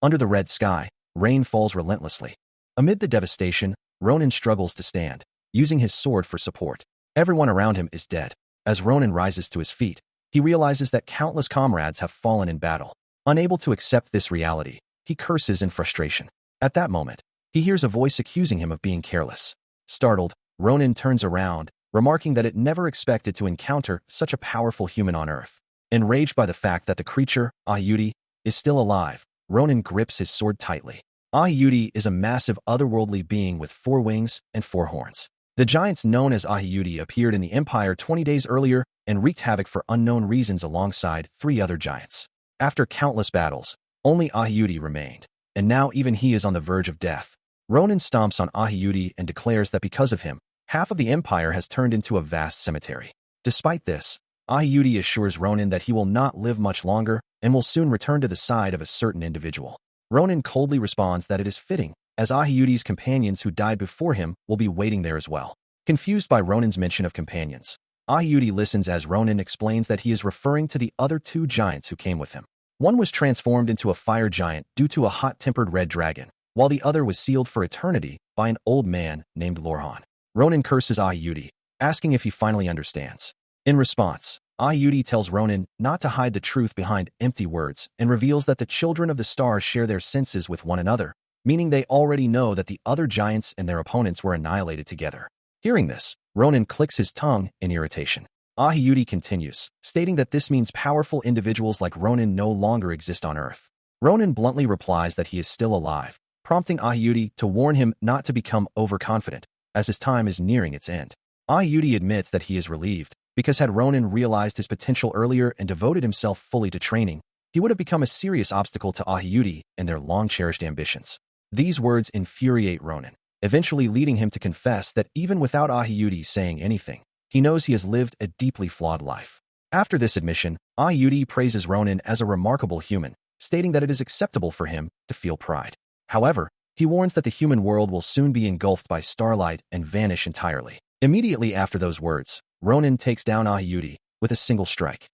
Under the red sky, rain falls relentlessly. Amid the devastation, Ronin struggles to stand, using his sword for support. Everyone around him is dead. As Ronin rises to his feet, he realizes that countless comrades have fallen in battle. Unable to accept this reality, he curses in frustration. At that moment, he hears a voice accusing him of being careless. Startled, Ronin turns around, remarking that it never expected to encounter such a powerful human on Earth. Enraged by the fact that the creature, Ahiyuti, is still alive, Ronin grips his sword tightly. Ahiyuti is a massive otherworldly being with 4 wings and 4 horns. The giants known as Ahiyuti appeared in the Empire 20 days earlier and wreaked havoc for unknown reasons alongside 3 other giants. After countless battles, only Ahiyuti remained, and now even he is on the verge of death. Ronin stomps on Ahiyuti and declares that because of him, half of the Empire has turned into a vast cemetery. Despite this, Ahiyuti assures Ronin that he will not live much longer and will soon return to the side of a certain individual. Ronin coldly responds that it is fitting, as Ahiyuti's companions who died before him will be waiting there as well. Confused by Ronin's mention of companions, Ahiyuti listens as Ronin explains that he is referring to the other 2 giants who came with him. One was transformed into a fire giant due to a hot-tempered red dragon, while the other was sealed for eternity by an old man named Lorhan. Ronin curses Ahiyuti, asking if he finally understands. In response, Ahiyuti tells Ronin not to hide the truth behind empty words and reveals that the children of the stars share their senses with one another, meaning they already know that the other giants and their opponents were annihilated together. Hearing this, Ronin clicks his tongue in irritation. Ahiyuti continues, stating that this means powerful individuals like Ronin no longer exist on Earth. Ronin bluntly replies that he is still alive, prompting Ahiyuti to warn him not to become overconfident, as his time is nearing its end. Ahiyuti admits that he is relieved, because had Ronin realized his potential earlier and devoted himself fully to training, he would have become a serious obstacle to Ahiyuti and their long-cherished ambitions. These words infuriate Ronin, eventually leading him to confess that even without Ahiyuti saying anything, he knows he has lived a deeply flawed life. After this admission, Ahiyuti praises Ronin as a remarkable human, stating that it is acceptable for him to feel pride. However, he warns that the human world will soon be engulfed by starlight and vanish entirely. Immediately after those words, Ronin takes down Ahiyuti with a single strike.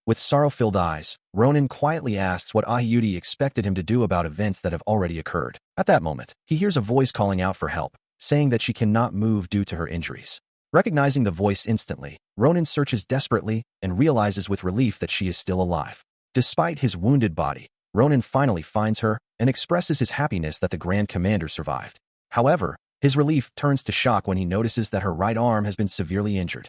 With sorrow-filled eyes, Ronin quietly asks what Ahiyuti expected him to do about events that have already occurred. At that moment, he hears a voice calling out for help, saying that she cannot move due to her injuries. Recognizing the voice instantly, Ronin searches desperately and realizes with relief that she is still alive. Despite his wounded body, Ronin finally finds her and expresses his happiness that the Grand Commander survived. However, his relief turns to shock when he notices that her right arm has been severely injured.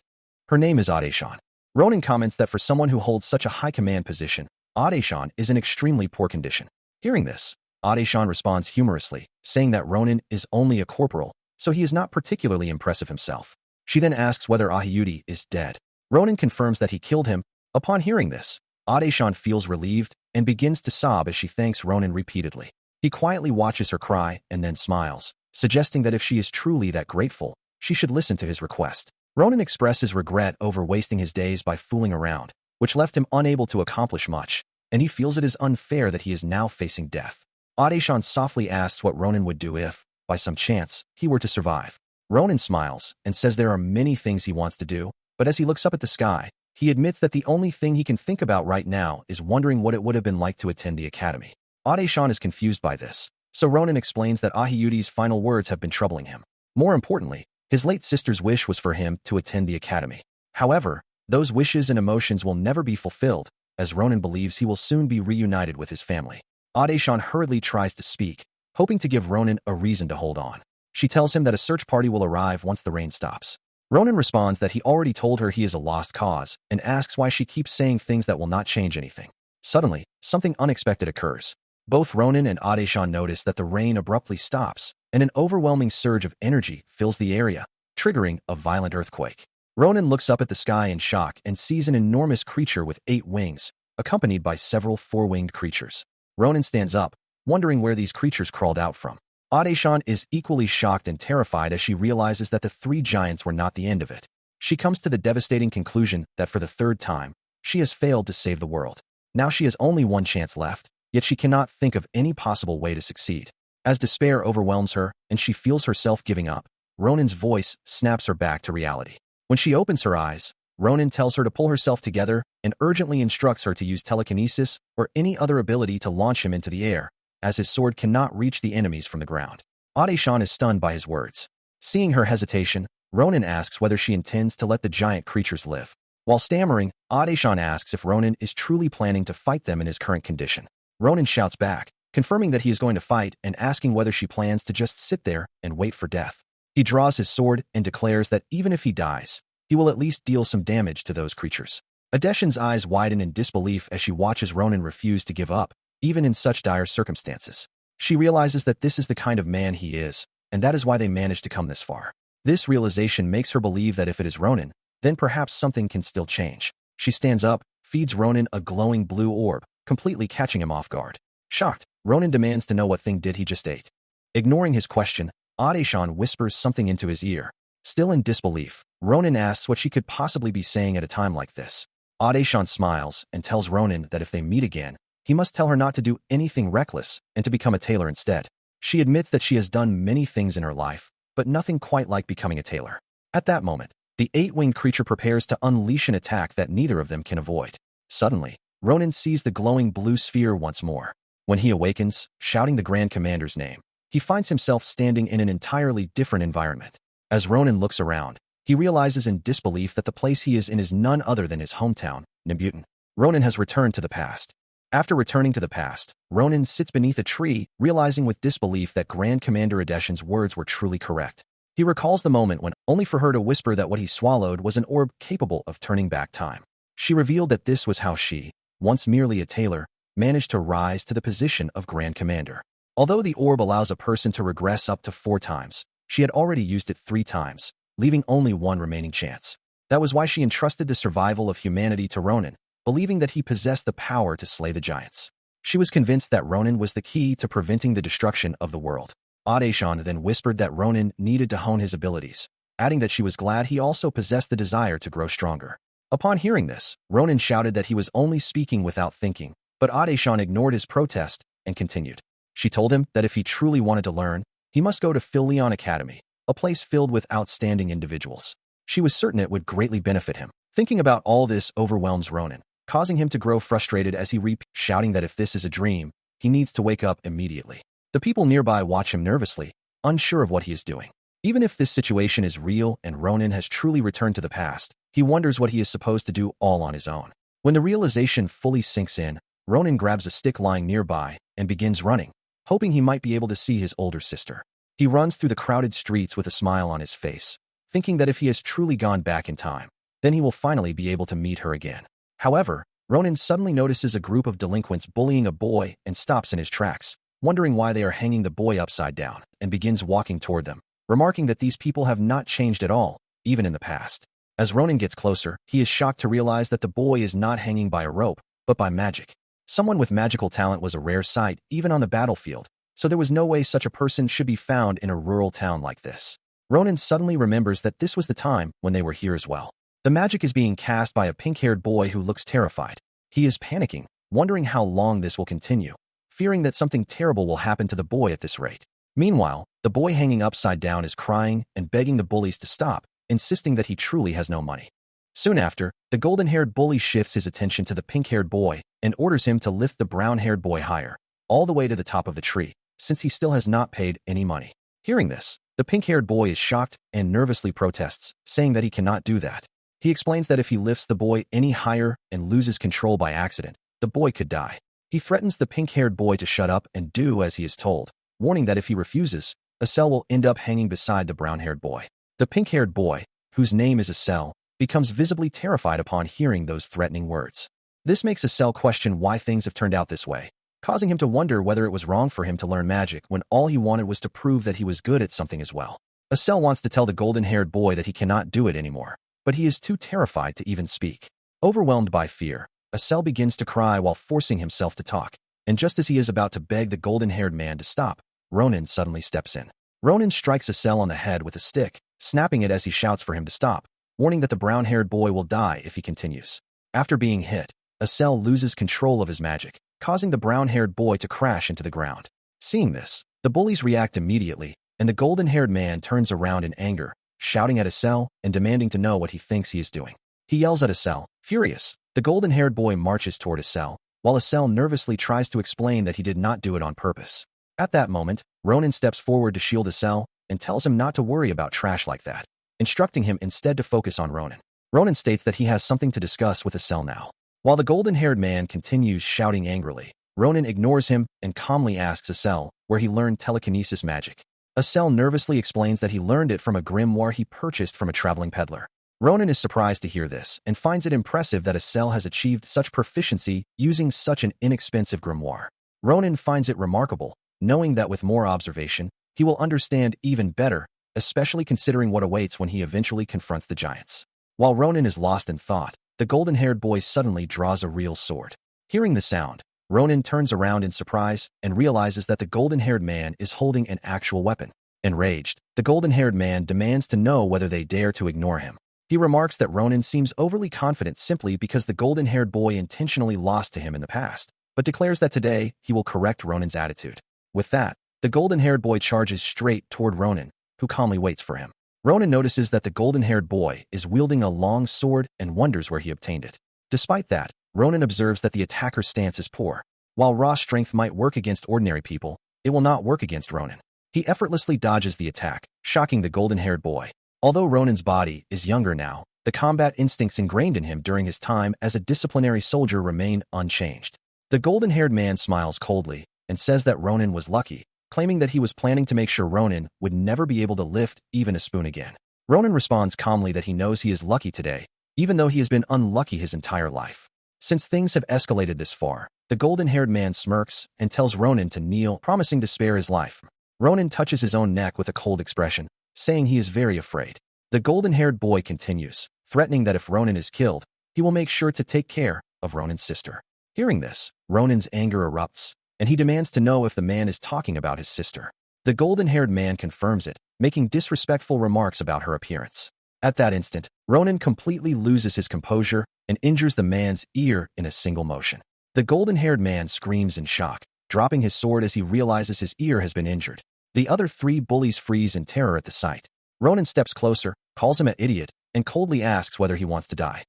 Her name is Adeshan. Ronin comments that for someone who holds such a high command position, Adeshan is in extremely poor condition. Hearing this, Adeshan responds humorously, saying that Ronin is only a corporal, so he is not particularly impressive himself. She then asks whether Ahiyuti is dead. Ronin confirms that he killed him. Upon hearing this, Adeshan feels relieved and begins to sob as she thanks Ronin repeatedly. He quietly watches her cry and then smiles, suggesting that if she is truly that grateful, she should listen to his request. Ronin expresses regret over wasting his days by fooling around, which left him unable to accomplish much, and he feels it is unfair that he is now facing death. Adeshan softly asks what Ronin would do if, by some chance, he were to survive. Ronin smiles and says there are many things he wants to do, but as he looks up at the sky, he admits that the only thing he can think about right now is wondering what it would have been like to attend the academy. Adeshan is confused by this, so Ronin explains that Ahiyuti's final words have been troubling him. More importantly, his late sister's wish was for him to attend the academy. However, those wishes and emotions will never be fulfilled, as Ronin believes he will soon be reunited with his family. Adeshan hurriedly tries to speak, hoping to give Ronin a reason to hold on. She tells him that a search party will arrive once the rain stops. Ronin responds that he already told her he is a lost cause and asks why she keeps saying things that will not change anything. Suddenly, something unexpected occurs. Both Ronin and Adeshan notice that the rain abruptly stops, and an overwhelming surge of energy fills the area, triggering a violent earthquake. Ronin looks up at the sky in shock and sees an enormous creature with 8 wings, accompanied by several 4-winged creatures. Ronin stands up, wondering where these creatures crawled out from. Adeshan is equally shocked and terrified as she realizes that the 3 giants were not the end of it. She comes to the devastating conclusion that for the 3rd time, she has failed to save the world. Now she has only one chance left, yet she cannot think of any possible way to succeed. As despair overwhelms her and she feels herself giving up, Ronin's voice snaps her back to reality. When she opens her eyes, Ronin tells her to pull herself together and urgently instructs her to use telekinesis or any other ability to launch him into the air, as his sword cannot reach the enemies from the ground. Ade-shan is stunned by his words. Seeing her hesitation, Ronin asks whether she intends to let the giant creatures live. While stammering, Ade-shan asks if Ronin is truly planning to fight them in his current condition. Ronin shouts back, confirming that he is going to fight and asking whether she plans to just sit there and wait for death. He draws his sword and declares that even if he dies, he will at least deal some damage to those creatures. Ade-shan's eyes widen in disbelief as she watches Ronin refuse to give up, even in such dire circumstances. She realizes that this is the kind of man he is, and that is why they managed to come this far. This realization makes her believe that if it is Ronin, then perhaps something can still change. She stands up, feeds Ronin a glowing blue orb, completely catching him off guard. Shocked, Ronin demands to know what thing did he just ate. Ignoring his question, Ade-shan whispers something into his ear. Still in disbelief, Ronin asks what she could possibly be saying at a time like this. Ade-shan smiles and tells Ronin that if they meet again, he must tell her not to do anything reckless and to become a tailor instead. She admits that she has done many things in her life, but nothing quite like becoming a tailor. At that moment, the eight-winged creature prepares to unleash an attack that neither of them can avoid. Suddenly, Ronin sees the glowing blue sphere once more. When he awakens, shouting the Grand Commander's name, he finds himself standing in an entirely different environment. As Ronin looks around, he realizes in disbelief that the place he is in is none other than his hometown, Nibutan. Ronin has returned to the past. After returning to the past, Ronin sits beneath a tree, realizing with disbelief that Grand Commander Ade-shan's words were truly correct. He recalls the moment when, only for her to whisper that what he swallowed was an orb capable of turning back time. She revealed that this was how she, once merely a tailor, managed to rise to the position of Grand Commander. Although the orb allows a person to regress up to 4 times, she had already used it 3 times, leaving only one remaining chance. That was why she entrusted the survival of humanity to Ronin, believing that he possessed the power to slay the giants. She was convinced that Ronin was the key to preventing the destruction of the world. Ade-shan then whispered that Ronin needed to hone his abilities, adding that she was glad he also possessed the desire to grow stronger. Upon hearing this, Ronin shouted that he was only speaking without thinking, but Ade-shan ignored his protest and continued. She told him that if he truly wanted to learn, he must go to Filion Academy, a place filled with outstanding individuals. She was certain it would greatly benefit him. Thinking about all this overwhelms Ronin, causing him to grow frustrated as he repeats, shouting that if this is a dream, he needs to wake up immediately. The people nearby watch him nervously, unsure of what he is doing. Even if this situation is real and Ronin has truly returned to the past, he wonders what he is supposed to do all on his own. When the realization fully sinks in, Ronin grabs a stick lying nearby and begins running, hoping he might be able to see his older sister. He runs through the crowded streets with a smile on his face, thinking that if he has truly gone back in time, then he will finally be able to meet her again. However, Ronin suddenly notices a group of delinquents bullying a boy and stops in his tracks, wondering why they are hanging the boy upside down, and begins walking toward them, remarking that these people have not changed at all, even in the past. As Ronin gets closer, he is shocked to realize that the boy is not hanging by a rope, but by magic. Someone with magical talent was a rare sight, even on the battlefield, so there was no way such a person should be found in a rural town like this. Ronin suddenly remembers that this was the time when they were here as well. The magic is being cast by a pink-haired boy who looks terrified. He is panicking, wondering how long this will continue, fearing that something terrible will happen to the boy at this rate. Meanwhile, the boy hanging upside down is crying and begging the bullies to stop, insisting that he truly has no money. Soon after, the golden-haired bully shifts his attention to the pink-haired boy and orders him to lift the brown-haired boy higher, all the way to the top of the tree, since he still has not paid any money. Hearing this, the pink-haired boy is shocked and nervously protests, saying that he cannot do that. He explains that if he lifts the boy any higher and loses control by accident, the boy could die. He threatens the pink-haired boy to shut up and do as he is told, warning that if he refuses, Asel will end up hanging beside the brown-haired boy. The pink-haired boy, whose name is Asel, becomes visibly terrified upon hearing those threatening words. This makes Asel question why things have turned out this way, causing him to wonder whether it was wrong for him to learn magic when all he wanted was to prove that he was good at something as well. Asel wants to tell the golden-haired boy that he cannot do it anymore, but he is too terrified to even speak. Overwhelmed by fear, Asel begins to cry while forcing himself to talk, and just as he is about to beg the golden-haired man to stop, Ronin suddenly steps in. Ronin strikes Asel on the head with a stick, snapping it as he shouts for him to stop, warning that the brown-haired boy will die if he continues. After being hit, Asel loses control of his magic, causing the brown-haired boy to crash into the ground. Seeing this, the bullies react immediately, and the golden-haired man turns around in anger, shouting at Asel and demanding to know what he thinks he is doing. He yells at Asel, furious. The golden-haired boy marches toward Asel, while Asel nervously tries to explain that he did not do it on purpose. At that moment, Ronan steps forward to shield Asel and tells him not to worry about trash like that, instructing him instead to focus on Ronan. Ronan states that he has something to discuss with Asel now. While the golden-haired man continues shouting angrily, Ronan ignores him and calmly asks Asel where he learned telekinesis magic. Asel nervously explains that he learned it from a grimoire he purchased from a traveling peddler. Ronan is surprised to hear this and finds it impressive that Asel has achieved such proficiency using such an inexpensive grimoire. Ronan finds it remarkable, knowing that with more observation, he will understand even better, especially considering what awaits when he eventually confronts the giants. While Ronan is lost in thought, the golden-haired boy suddenly draws a real sword. Hearing the sound, Ronan turns around in surprise and realizes that the golden-haired man is holding an actual weapon. Enraged, the golden-haired man demands to know whether they dare to ignore him. He remarks that Ronan seems overly confident simply because the golden-haired boy intentionally lost to him in the past, but declares that today he will correct Ronan's attitude. With that, the golden-haired boy charges straight toward Ronan, who calmly waits for him. Ronan notices that the golden-haired boy is wielding a long sword and wonders where he obtained it. Despite that, Ronan observes that the attacker's stance is poor. While raw strength might work against ordinary people, it will not work against Ronan. He effortlessly dodges the attack, shocking the golden-haired boy. Although Ronan's body is younger now, the combat instincts ingrained in him during his time as a disciplinary soldier remain unchanged. The golden-haired man smiles coldly and says that Ronan was lucky, claiming that he was planning to make sure Ronan would never be able to lift even a spoon again. Ronan responds calmly that he knows he is lucky today, even though he has been unlucky his entire life. Since things have escalated this far, the golden-haired man smirks and tells Ronan to kneel, promising to spare his life. Ronan touches his own neck with a cold expression, saying he is very afraid. The golden-haired boy continues, threatening that if Ronan is killed, he will make sure to take care of Ronan's sister. Hearing this, Ronan's anger erupts, and he demands to know if the man is talking about his sister. The golden-haired man confirms it, making disrespectful remarks about her appearance. At that instant, Ronan completely loses his composure and injures the man's ear in a single motion. The golden-haired man screams in shock, dropping his sword as he realizes his ear has been injured. The other three bullies freeze in terror at the sight. Ronan steps closer, calls him an idiot, and coldly asks whether he wants to die.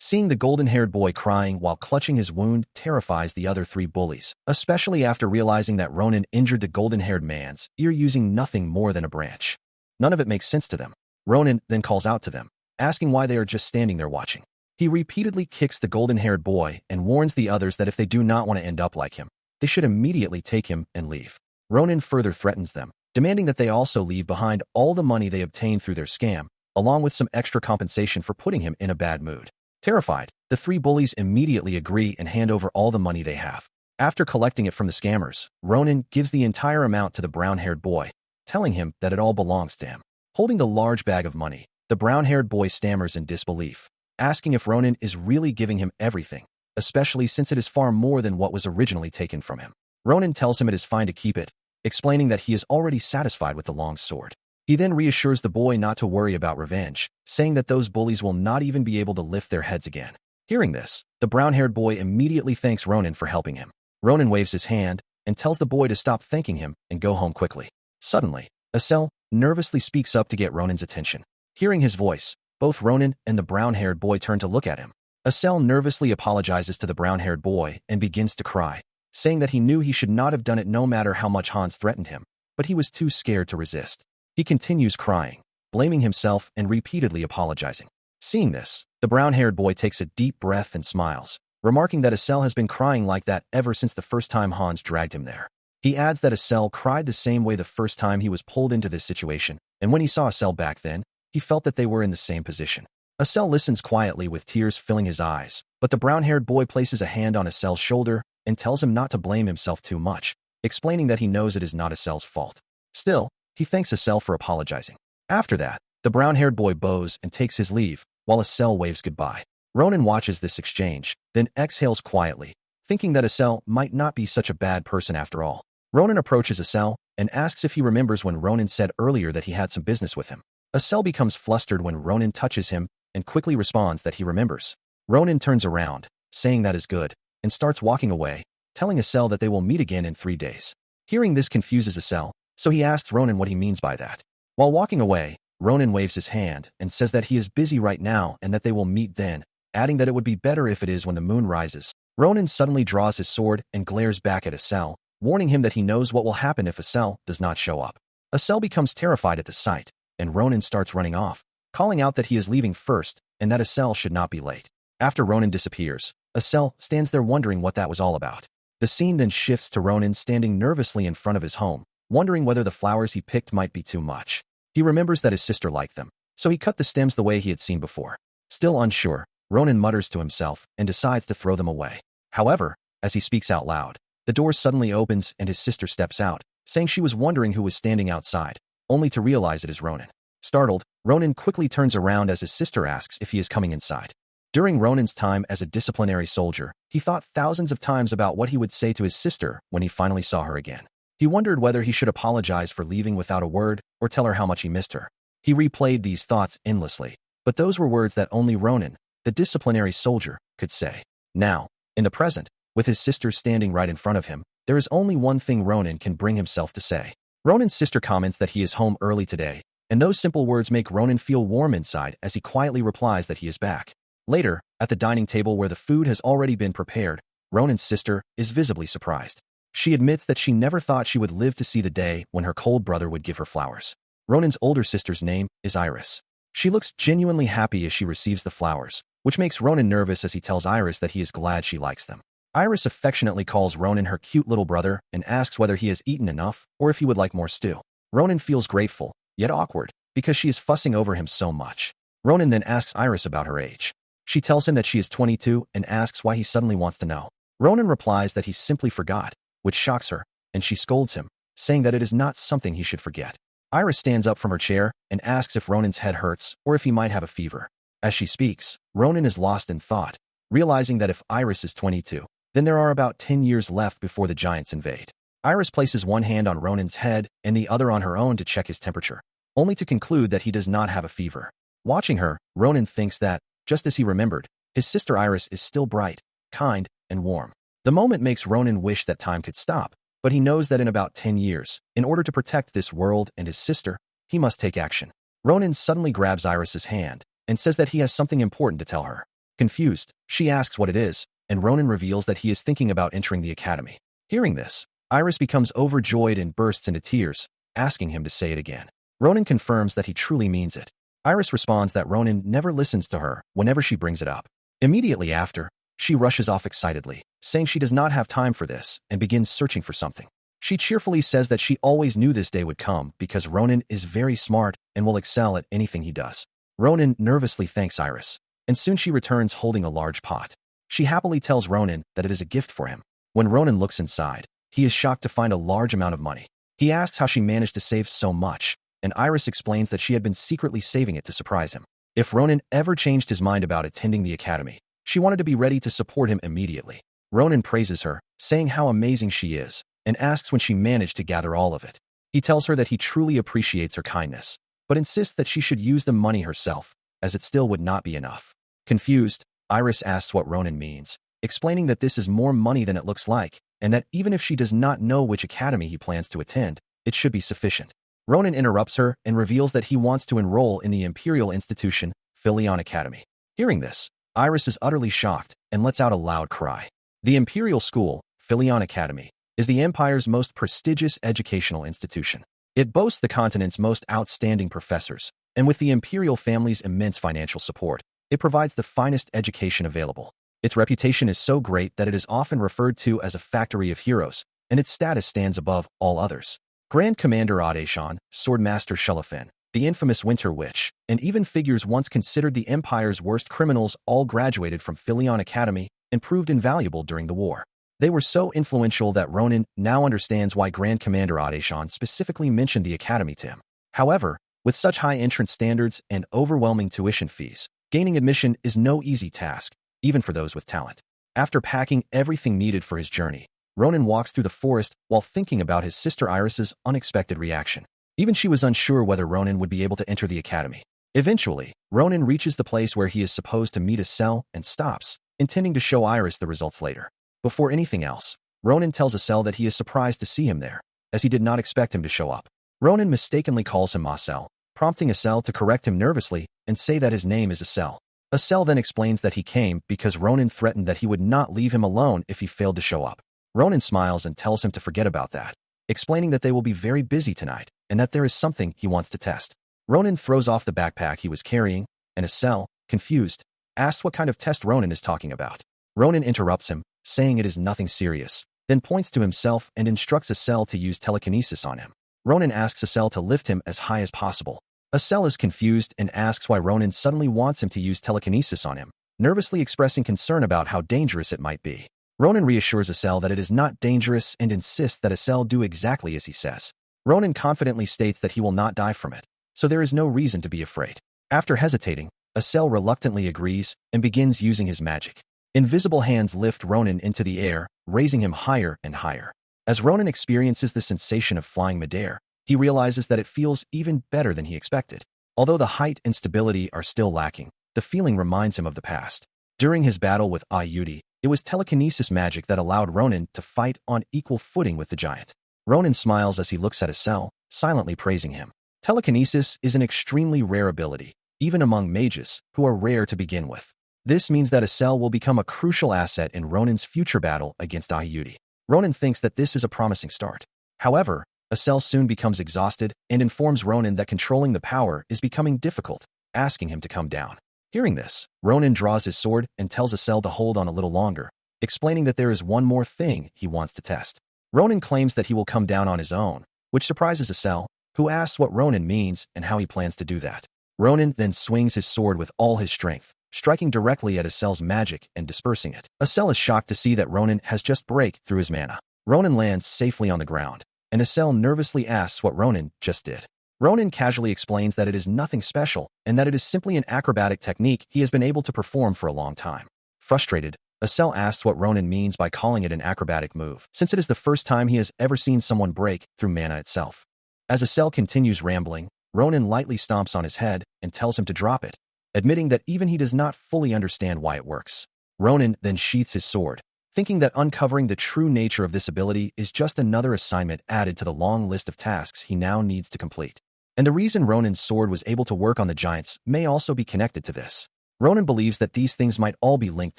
Seeing the golden-haired boy crying while clutching his wound terrifies the other three bullies, especially after realizing that Ronan injured the golden-haired man's ear using nothing more than a branch. None of it makes sense to them. Ronan then calls out to them, asking why they are just standing there watching. He repeatedly kicks the golden-haired boy and warns the others that if they do not want to end up like him, they should immediately take him and leave. Ronan further threatens them, demanding that they also leave behind all the money they obtained through their scam, along with some extra compensation for putting him in a bad mood. Terrified, the three bullies immediately agree and hand over all the money they have. After collecting it from the scammers, Ronan gives the entire amount to the brown-haired boy, telling him that it all belongs to him. Holding the large bag of money, the brown-haired boy stammers in disbelief, asking if Ronan is really giving him everything, especially since it is far more than what was originally taken from him. Ronan tells him it is fine to keep it, explaining that he is already satisfied with the long sword. He then reassures the boy not to worry about revenge, saying that those bullies will not even be able to lift their heads again. Hearing this, the brown-haired boy immediately thanks Ronan for helping him. Ronan waves his hand and tells the boy to stop thanking him and go home quickly. Suddenly, Asel nervously speaks up to get Ronan's attention. Hearing his voice, both Ronan and the brown-haired boy turn to look at him. Asel nervously apologizes to the brown-haired boy and begins to cry, saying that he knew he should not have done it no matter how much Hans threatened him, but he was too scared to resist. He continues crying, blaming himself and repeatedly apologizing. Seeing this, the brown-haired boy takes a deep breath and smiles, remarking that Asel has been crying like that ever since the first time Hans dragged him there. He adds that Asel cried the same way the first time he was pulled into this situation, and when he saw Asel back then, he felt that they were in the same position. Asel listens quietly with tears filling his eyes, but the brown-haired boy places a hand on Asel's shoulder and tells him not to blame himself too much, explaining that he knows it is not Asel's fault. Still, he thanks Asel for apologizing. After that, the brown-haired boy bows and takes his leave, while Asel waves goodbye. Ronan watches this exchange, then exhales quietly, thinking that Asel might not be such a bad person after all. Ronan approaches Asel and asks if he remembers when Ronan said earlier that he had some business with him. Asel becomes flustered when Ronan touches him and quickly responds that he remembers. Ronan turns around, saying that is good, and starts walking away, telling Asel that they will meet again in 3 days. Hearing this confuses Asel, so he asks Ronan what he means by that. While walking away, Ronan waves his hand and says that he is busy right now and that they will meet then, adding that it would be better if it is when the moon rises. Ronan suddenly draws his sword and glares back at Asel, warning him that he knows what will happen if Asel does not show up. Asel becomes terrified at the sight, and Ronan starts running off, calling out that he is leaving first and that Asel should not be late. After Ronan disappears, Asel stands there wondering what that was all about. The scene then shifts to Ronan standing nervously in front of his home, wondering whether the flowers he picked might be too much. He remembers that his sister liked them, so he cut the stems the way he had seen before. Still unsure, Ronan mutters to himself and decides to throw them away. However, as he speaks out loud, the door suddenly opens and his sister steps out, saying she was wondering who was standing outside, only to realize it is Ronan. Startled, Ronan quickly turns around as his sister asks if he is coming inside. During Ronan's time as a disciplinary soldier, he thought thousands of times about what he would say to his sister when he finally saw her again. He wondered whether he should apologize for leaving without a word or tell her how much he missed her. He replayed these thoughts endlessly, but those were words that only Ronan, the disciplinary soldier, could say. Now, in the present, with his sister standing right in front of him, there is only one thing Ronan can bring himself to say. Ronan's sister comments that he is home early today, and those simple words make Ronan feel warm inside as he quietly replies that he is back. Later, at the dining table where the food has already been prepared, Ronan's sister is visibly surprised. She admits that she never thought she would live to see the day when her cold brother would give her flowers. Ronan's older sister's name is Iris. She looks genuinely happy as she receives the flowers, which makes Ronan nervous as he tells Iris that he is glad she likes them. Iris affectionately calls Ronan her cute little brother and asks whether he has eaten enough or if he would like more stew. Ronan feels grateful, yet awkward, because she is fussing over him so much. Ronan then asks Iris about her age. She tells him that she is 22 and asks why he suddenly wants to know. Ronan replies that he simply forgot, which shocks her, and she scolds him, saying that it is not something he should forget. Iris stands up from her chair and asks if Ronan's head hurts or if he might have a fever. As she speaks, Ronan is lost in thought, realizing that if Iris is 22, then there are about 10 years left before the giants invade. Iris places one hand on Ronan's head and the other on her own to check his temperature, only to conclude that he does not have a fever. Watching her, Ronan thinks that, just as he remembered, his sister Iris is still bright, kind, and warm. The moment makes Ronan wish that time could stop, but he knows that in about 10 years, in order to protect this world and his sister, he must take action. Ronan suddenly grabs Iris's hand and says that he has something important to tell her. Confused, she asks what it is, and Ronan reveals that he is thinking about entering the academy. Hearing this, Iris becomes overjoyed and bursts into tears, asking him to say it again. Ronan confirms that he truly means it. Iris responds that Ronan never listens to her whenever she brings it up. Immediately after, she rushes off excitedly, saying she does not have time for this and begins searching for something. She cheerfully says that she always knew this day would come because Ronan is very smart and will excel at anything he does. Ronan nervously thanks Iris, and soon she returns holding a large pot. She happily tells Ronan that it is a gift for him. When Ronan looks inside, he is shocked to find a large amount of money. He asks how she managed to save so much, and Iris explains that she had been secretly saving it to surprise him. If Ronan ever changed his mind about attending the academy, she wanted to be ready to support him immediately. Ronan praises her, saying how amazing she is, and asks when she managed to gather all of it. He tells her that he truly appreciates her kindness, but insists that she should use the money herself, as it still would not be enough. Confused, Iris asks what Ronan means, explaining that this is more money than it looks like, and that even if she does not know which academy he plans to attend, it should be sufficient. Ronan interrupts her and reveals that he wants to enroll in the Imperial Institution, Philion Academy. Hearing this, Iris is utterly shocked and lets out a loud cry. The Imperial School, Philion Academy, is the Empire's most prestigious educational institution. It boasts the continent's most outstanding professors, and with the Imperial family's immense financial support, it provides the finest education available. Its reputation is so great that it is often referred to as a factory of heroes, and its status stands above all others. Grand Commander Adeshan, Swordmaster Shelafin, the infamous Winter Witch, and even figures once considered the Empire's worst criminals all graduated from Philion Academy and proved invaluable during the war. They were so influential that Ronan now understands why Grand Commander Adeshan specifically mentioned the academy to him. However, with such high entrance standards and overwhelming tuition fees, gaining admission is no easy task, even for those with talent. After packing everything needed for his journey, Ronan walks through the forest while thinking about his sister Iris's unexpected reaction. Even she was unsure whether Ronan would be able to enter the academy. Eventually, Ronan reaches the place where he is supposed to meet Asel and stops, intending to show Iris the results later. Before anything else, Ronan tells Asel that he is surprised to see him there, as he did not expect him to show up. Ronan mistakenly calls him Asel, prompting Asel to correct him nervously and say that his name is Asel. Asel then explains that he came because Ronan threatened that he would not leave him alone if he failed to show up. Ronan smiles and tells him to forget about that, explaining that they will be very busy tonight and that there is something he wants to test. Ronan throws off the backpack he was carrying, and Asel, confused, asks what kind of test Ronan is talking about. Ronan interrupts him, saying it is nothing serious, then points to himself and instructs Asel to use telekinesis on him. Ronan asks Asel to lift him as high as possible. Asel is confused and asks why Ronan suddenly wants him to use telekinesis on him, nervously expressing concern about how dangerous it might be. Ronan reassures Asel that it is not dangerous and insists that Asel do exactly as he says. Ronan confidently states that he will not die from it, so there is no reason to be afraid. After hesitating, Asel reluctantly agrees and begins using his magic. Invisible hands lift Ronan into the air, raising him higher and higher. As Ronan experiences the sensation of flying midair, he realizes that it feels even better than he expected. Although the height and stability are still lacking, the feeling reminds him of the past. During his battle with Ayuti, it was telekinesis magic that allowed Ronan to fight on equal footing with the giant. Ronan smiles as he looks at Asel, silently praising him. Telekinesis is an extremely rare ability, even among mages, who are rare to begin with. This means that Asel will become a crucial asset in Ronan's future battle against Ayuti. Ronan thinks that this is a promising start. However, Asel soon becomes exhausted and informs Ronan that controlling the power is becoming difficult, asking him to come down. Hearing this, Ronan draws his sword and tells Asel to hold on a little longer, explaining that there is one more thing he wants to test. Ronan claims that he will come down on his own, which surprises Asel, who asks what Ronan means and how he plans to do that. Ronan then swings his sword with all his strength, striking directly at Asel's magic and dispersing it. Asel is shocked to see that Ronan has just break through his mana. Ronan lands safely on the ground, and Asel nervously asks what Ronan just did. Ronan casually explains that it is nothing special and that it is simply an acrobatic technique he has been able to perform for a long time. Frustrated, Asel asks what Ronan means by calling it an acrobatic move, since it is the first time he has ever seen someone break through mana itself. As Asel continues rambling, Ronan lightly stomps on his head and tells him to drop it, admitting that even he does not fully understand why it works. Ronan then sheaths his sword, thinking that uncovering the true nature of this ability is just another assignment added to the long list of tasks he now needs to complete. And the reason Ronan's sword was able to work on the giants may also be connected to this. Ronan believes that these things might all be linked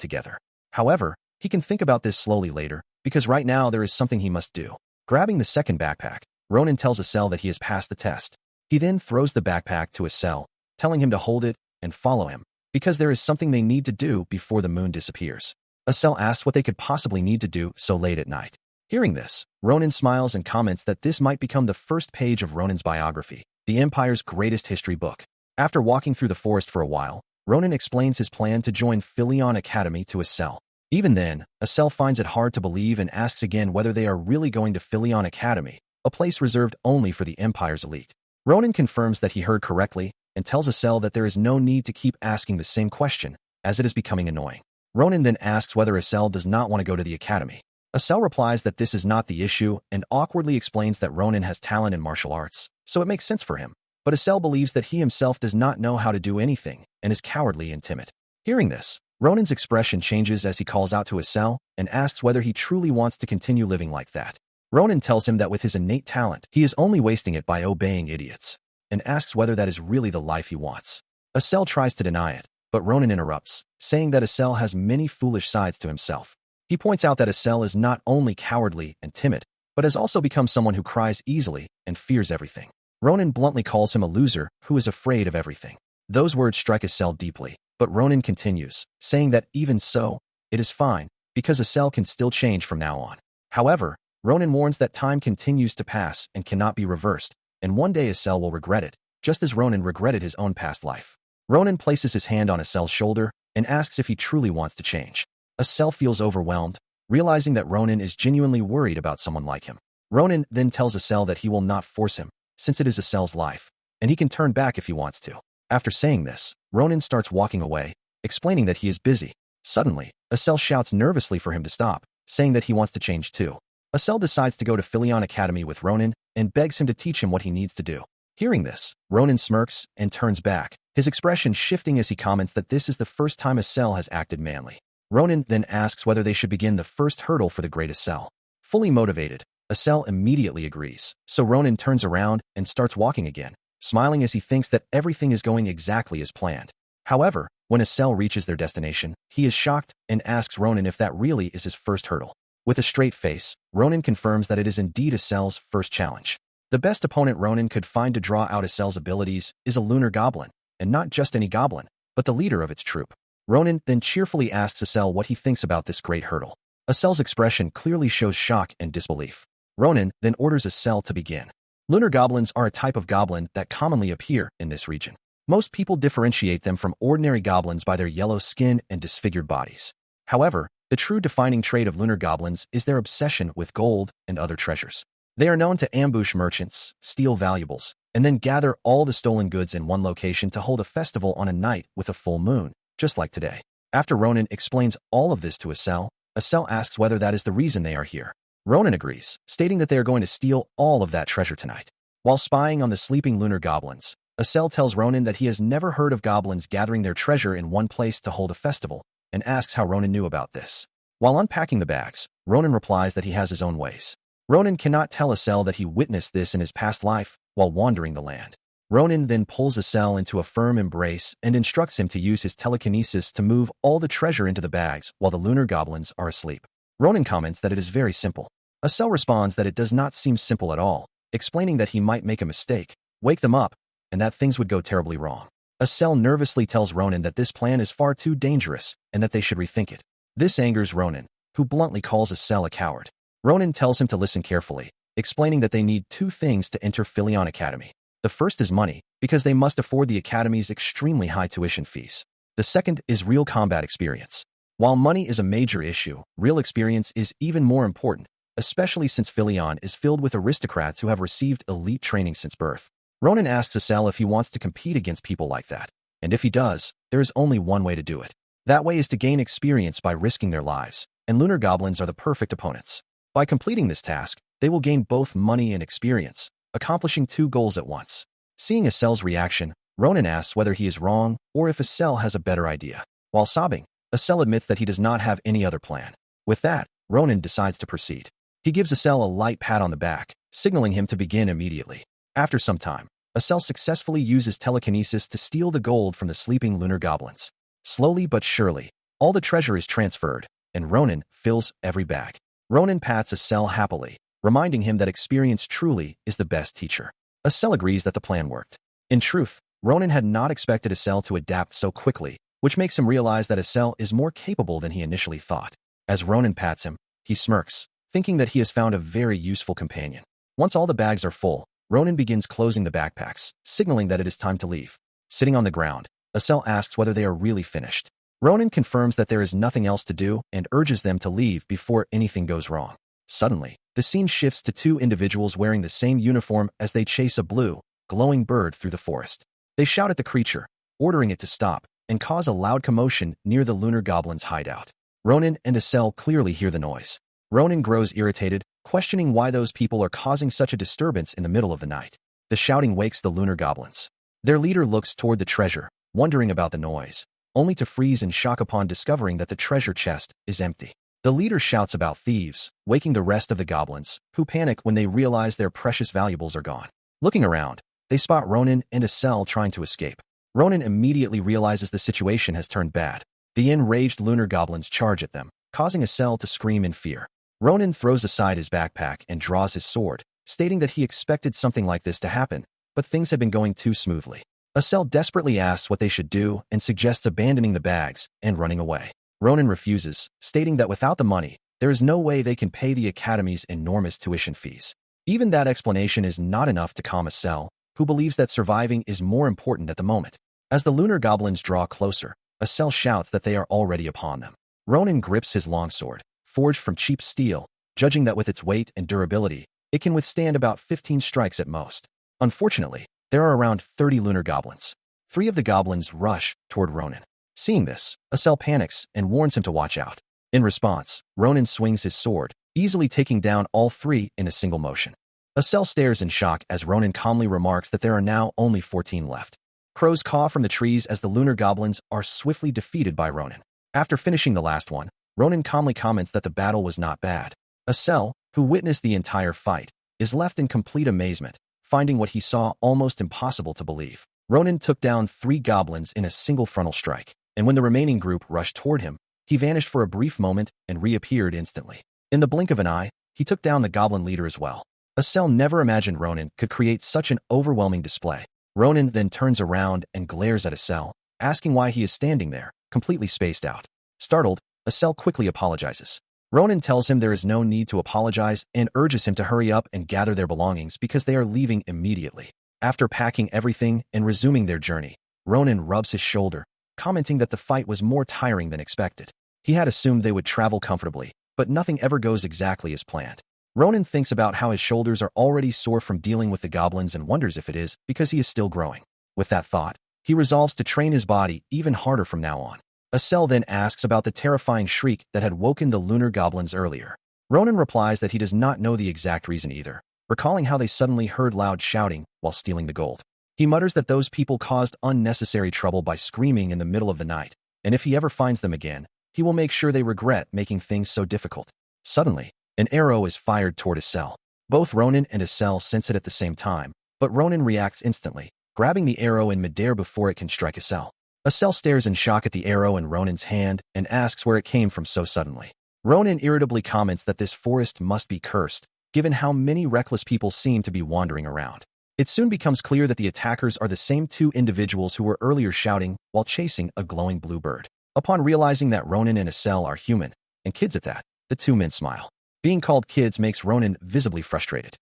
together. However, he can think about this slowly later, because right now there is something he must do. Grabbing the second backpack, Ronan tells Asel that he has passed the test. He then throws the backpack to Asel, telling him to hold it and follow him, because there is something they need to do before the moon disappears. Asel asks what they could possibly need to do so late at night. Hearing this, Ronan smiles and comments that this might become the first page of Ronan's biography, the Empire's greatest history book. After walking through the forest for a while, Ronan explains his plan to join Philion Academy to Asel. Even then, Asel finds it hard to believe and asks again whether they are really going to Philion Academy, a place reserved only for the Empire's elite. Ronan confirms that he heard correctly and tells Asel that there is no need to keep asking the same question, as it is becoming annoying. Ronan then asks whether Asel does not want to go to the academy. Asel replies that this is not the issue and awkwardly explains that Ronan has talent in martial arts, so it makes sense for him. But Asel believes that he himself does not know how to do anything and is cowardly and timid. Hearing this, Ronan's expression changes as he calls out to Asel and asks whether he truly wants to continue living like that. Ronan tells him that with his innate talent, he is only wasting it by obeying idiots, and asks whether that is really the life he wants. Asel tries to deny it, but Ronan interrupts, saying that Asel has many foolish sides to himself. He points out that Asel is not only cowardly and timid, but has also become someone who cries easily and fears everything. Ronan bluntly calls him a loser who is afraid of everything. Those words strike Asel deeply, but Ronan continues, saying that even so, it is fine, because Asel can still change from now on. However, Ronan warns that time continues to pass and cannot be reversed, and one day Asel will regret it, just as Ronan regretted his own past life. Ronan places his hand on Asel's shoulder and asks if he truly wants to change. Asel feels overwhelmed, realizing that Ronan is genuinely worried about someone like him. Ronan then tells Asel that he will not force him, since it is Asel's life, and he can turn back if he wants to. After saying this, Ronan starts walking away, explaining that he is busy. Suddenly, Asel shouts nervously for him to stop, saying that he wants to change too. Asel decides to go to Philion Academy with Ronan and begs him to teach him what he needs to do. Hearing this, Ronan smirks and turns back, his expression shifting as he comments that this is the first time Asel has acted manly. Ronan then asks whether they should begin the first hurdle for the great Asel. Fully motivated, Asel immediately agrees, so Ronan turns around and starts walking again, smiling as he thinks that everything is going exactly as planned. However, When Asel reaches their destination, he is shocked and asks Ronan if that really is his first hurdle. With a straight face, Ronan confirms that it is indeed Asel's first challenge. The best opponent Ronan could find to draw out Asel's abilities is a lunar goblin, and not just any goblin, but the leader of its troop. Ronan then cheerfully asks Asel what he thinks about this great hurdle. Asel's expression clearly shows shock and disbelief. Ronan then orders Asel to begin. Lunar goblins are a type of goblin that commonly appear in this region. Most people differentiate them from ordinary goblins by their yellow skin and disfigured bodies. However, the true defining trait of lunar goblins is their obsession with gold and other treasures. They are known to ambush merchants, steal valuables, and then gather all the stolen goods in one location to hold a festival on a night with a full moon, just like today. After Ronan explains all of this to Asel, Asel asks whether that is the reason they are here. Ronan agrees, stating that they are going to steal all of that treasure tonight. While spying on the sleeping lunar goblins, Asel tells Ronan that he has never heard of goblins gathering their treasure in one place to hold a festival, and asks how Ronan knew about this. While unpacking the bags, Ronan replies that he has his own ways. Ronan cannot tell Asel that he witnessed this in his past life while wandering the land. Ronan then pulls Asel into a firm embrace and instructs him to use his telekinesis to move all the treasure into the bags while the lunar goblins are asleep. Ronan comments that it is very simple. Asel responds that it does not seem simple at all, explaining that he might make a mistake, wake them up, and that things would go terribly wrong. Asel nervously tells Ronan that this plan is far too dangerous and that they should rethink it. This angers Ronan, who bluntly calls Asel a coward. Ronan tells him to listen carefully, explaining that they need two things to enter Philion Academy. The first is money, because they must afford the Academy's extremely high tuition fees. The second is real combat experience. While money is a major issue, real experience is even more important, especially since Philion is filled with aristocrats who have received elite training since birth. Ronan asks Asel if he wants to compete against people like that, and if he does, there is only one way to do it. That way is to gain experience by risking their lives, and lunar goblins are the perfect opponents. By completing this task, they will gain both money and experience, accomplishing two goals at once. Seeing Asel's reaction, Ronan asks whether he is wrong or if Asel has a better idea. While sobbing, Asel admits that he does not have any other plan. With that, Ronan decides to proceed. He gives Asel a light pat on the back, signaling him to begin immediately. After some time, Asel successfully uses telekinesis to steal the gold from the sleeping lunar goblins. Slowly but surely, all the treasure is transferred, and Ronan fills every bag. Ronan pats Asel happily, reminding him that experience truly is the best teacher. Asel agrees that the plan worked. In truth, Ronan had not expected Asel to adapt so quickly, which makes him realize that Asel is more capable than he initially thought. As Ronan pats him, he smirks, thinking that he has found a very useful companion. Once all the bags are full, Ronan begins closing the backpacks, signaling that it is time to leave. Sitting on the ground, Asel asks whether they are really finished. Ronan confirms that there is nothing else to do and urges them to leave before anything goes wrong. Suddenly, the scene shifts to two individuals wearing the same uniform as they chase a blue, glowing bird through the forest. They shout at the creature, ordering it to stop, and cause a loud commotion near the lunar goblin's hideout. Ronan and Asel clearly hear the noise. Ronan grows irritated, questioning why those people are causing such a disturbance in the middle of the night. The shouting wakes the lunar goblins. Their leader looks toward the treasure, wondering about the noise, only to freeze in shock upon discovering that the treasure chest is empty. The leader shouts about thieves, waking the rest of the goblins, who panic when they realize their precious valuables are gone. Looking around, they spot Ronan and Asel trying to escape. Ronan immediately realizes the situation has turned bad. The enraged lunar goblins charge at them, causing Asel to scream in fear. Ronan throws aside his backpack and draws his sword, stating that he expected something like this to happen, but things had been going too smoothly. Asel desperately asks what they should do and suggests abandoning the bags and running away. Ronan refuses, stating that without the money, there is no way they can pay the Academy's enormous tuition fees. Even that explanation is not enough to calm Asel, who believes that surviving is more important at the moment. As the lunar goblins draw closer, Asel shouts that they are already upon them. Ronan grips his longsword, forged from cheap steel, judging that with its weight and durability, it can withstand about 15 strikes at most. Unfortunately, there are around 30 lunar goblins. 3 of the goblins rush toward Ronan. Seeing this, Asel panics and warns him to watch out. In response, Ronan swings his sword, easily taking down all 3 in a single motion. Asel stares in shock as Ronan calmly remarks that there are now only 14 left. Crows caw from the trees as the lunar goblins are swiftly defeated by Ronan. After finishing the last one, Ronan calmly comments that the battle was not bad. Asel, who witnessed the entire fight, is left in complete amazement, finding what he saw almost impossible to believe. Ronan took down 3 goblins in a single frontal strike. and when the remaining group rushed toward him, he vanished for a brief moment and reappeared instantly. In the blink of an eye, he took down the goblin leader as well. Asel never imagined Ronan could create such an overwhelming display. Ronan then turns around and glares at Asel, asking why he is standing there, completely spaced out. Startled, Asel quickly apologizes. Ronan tells him there is no need to apologize and urges him to hurry up and gather their belongings because they are leaving immediately. After packing everything and resuming their journey, Ronan rubs his shoulder, commenting that the fight was more tiring than expected. He had assumed they would travel comfortably, but nothing ever goes exactly as planned. Ronan thinks about how his shoulders are already sore from dealing with the goblins and wonders if it is because he is still growing. With that thought, he resolves to train his body even harder from now on. Asel then asks about the terrifying shriek that had woken the lunar goblins earlier. Ronan replies that he does not know the exact reason either, recalling how they suddenly heard loud shouting while stealing the gold. He mutters that those people caused unnecessary trouble by screaming in the middle of the night, and if he ever finds them again, he will make sure they regret making things so difficult. Suddenly, an arrow is fired toward Asel. Both Ronan and Asel sense it at the same time, but Ronan reacts instantly, grabbing the arrow in midair before it can strike Asel. Asel stares in shock at the arrow in Ronan's hand and asks where it came from so suddenly. Ronan irritably comments that this forest must be cursed, given how many reckless people seem to be wandering around. It soon becomes clear that the attackers are the same two individuals who were earlier shouting while chasing a glowing blue bird. Upon realizing that Ronan and Asel are human, and kids at that, the two men smile. Being called kids makes Ronan visibly frustrated.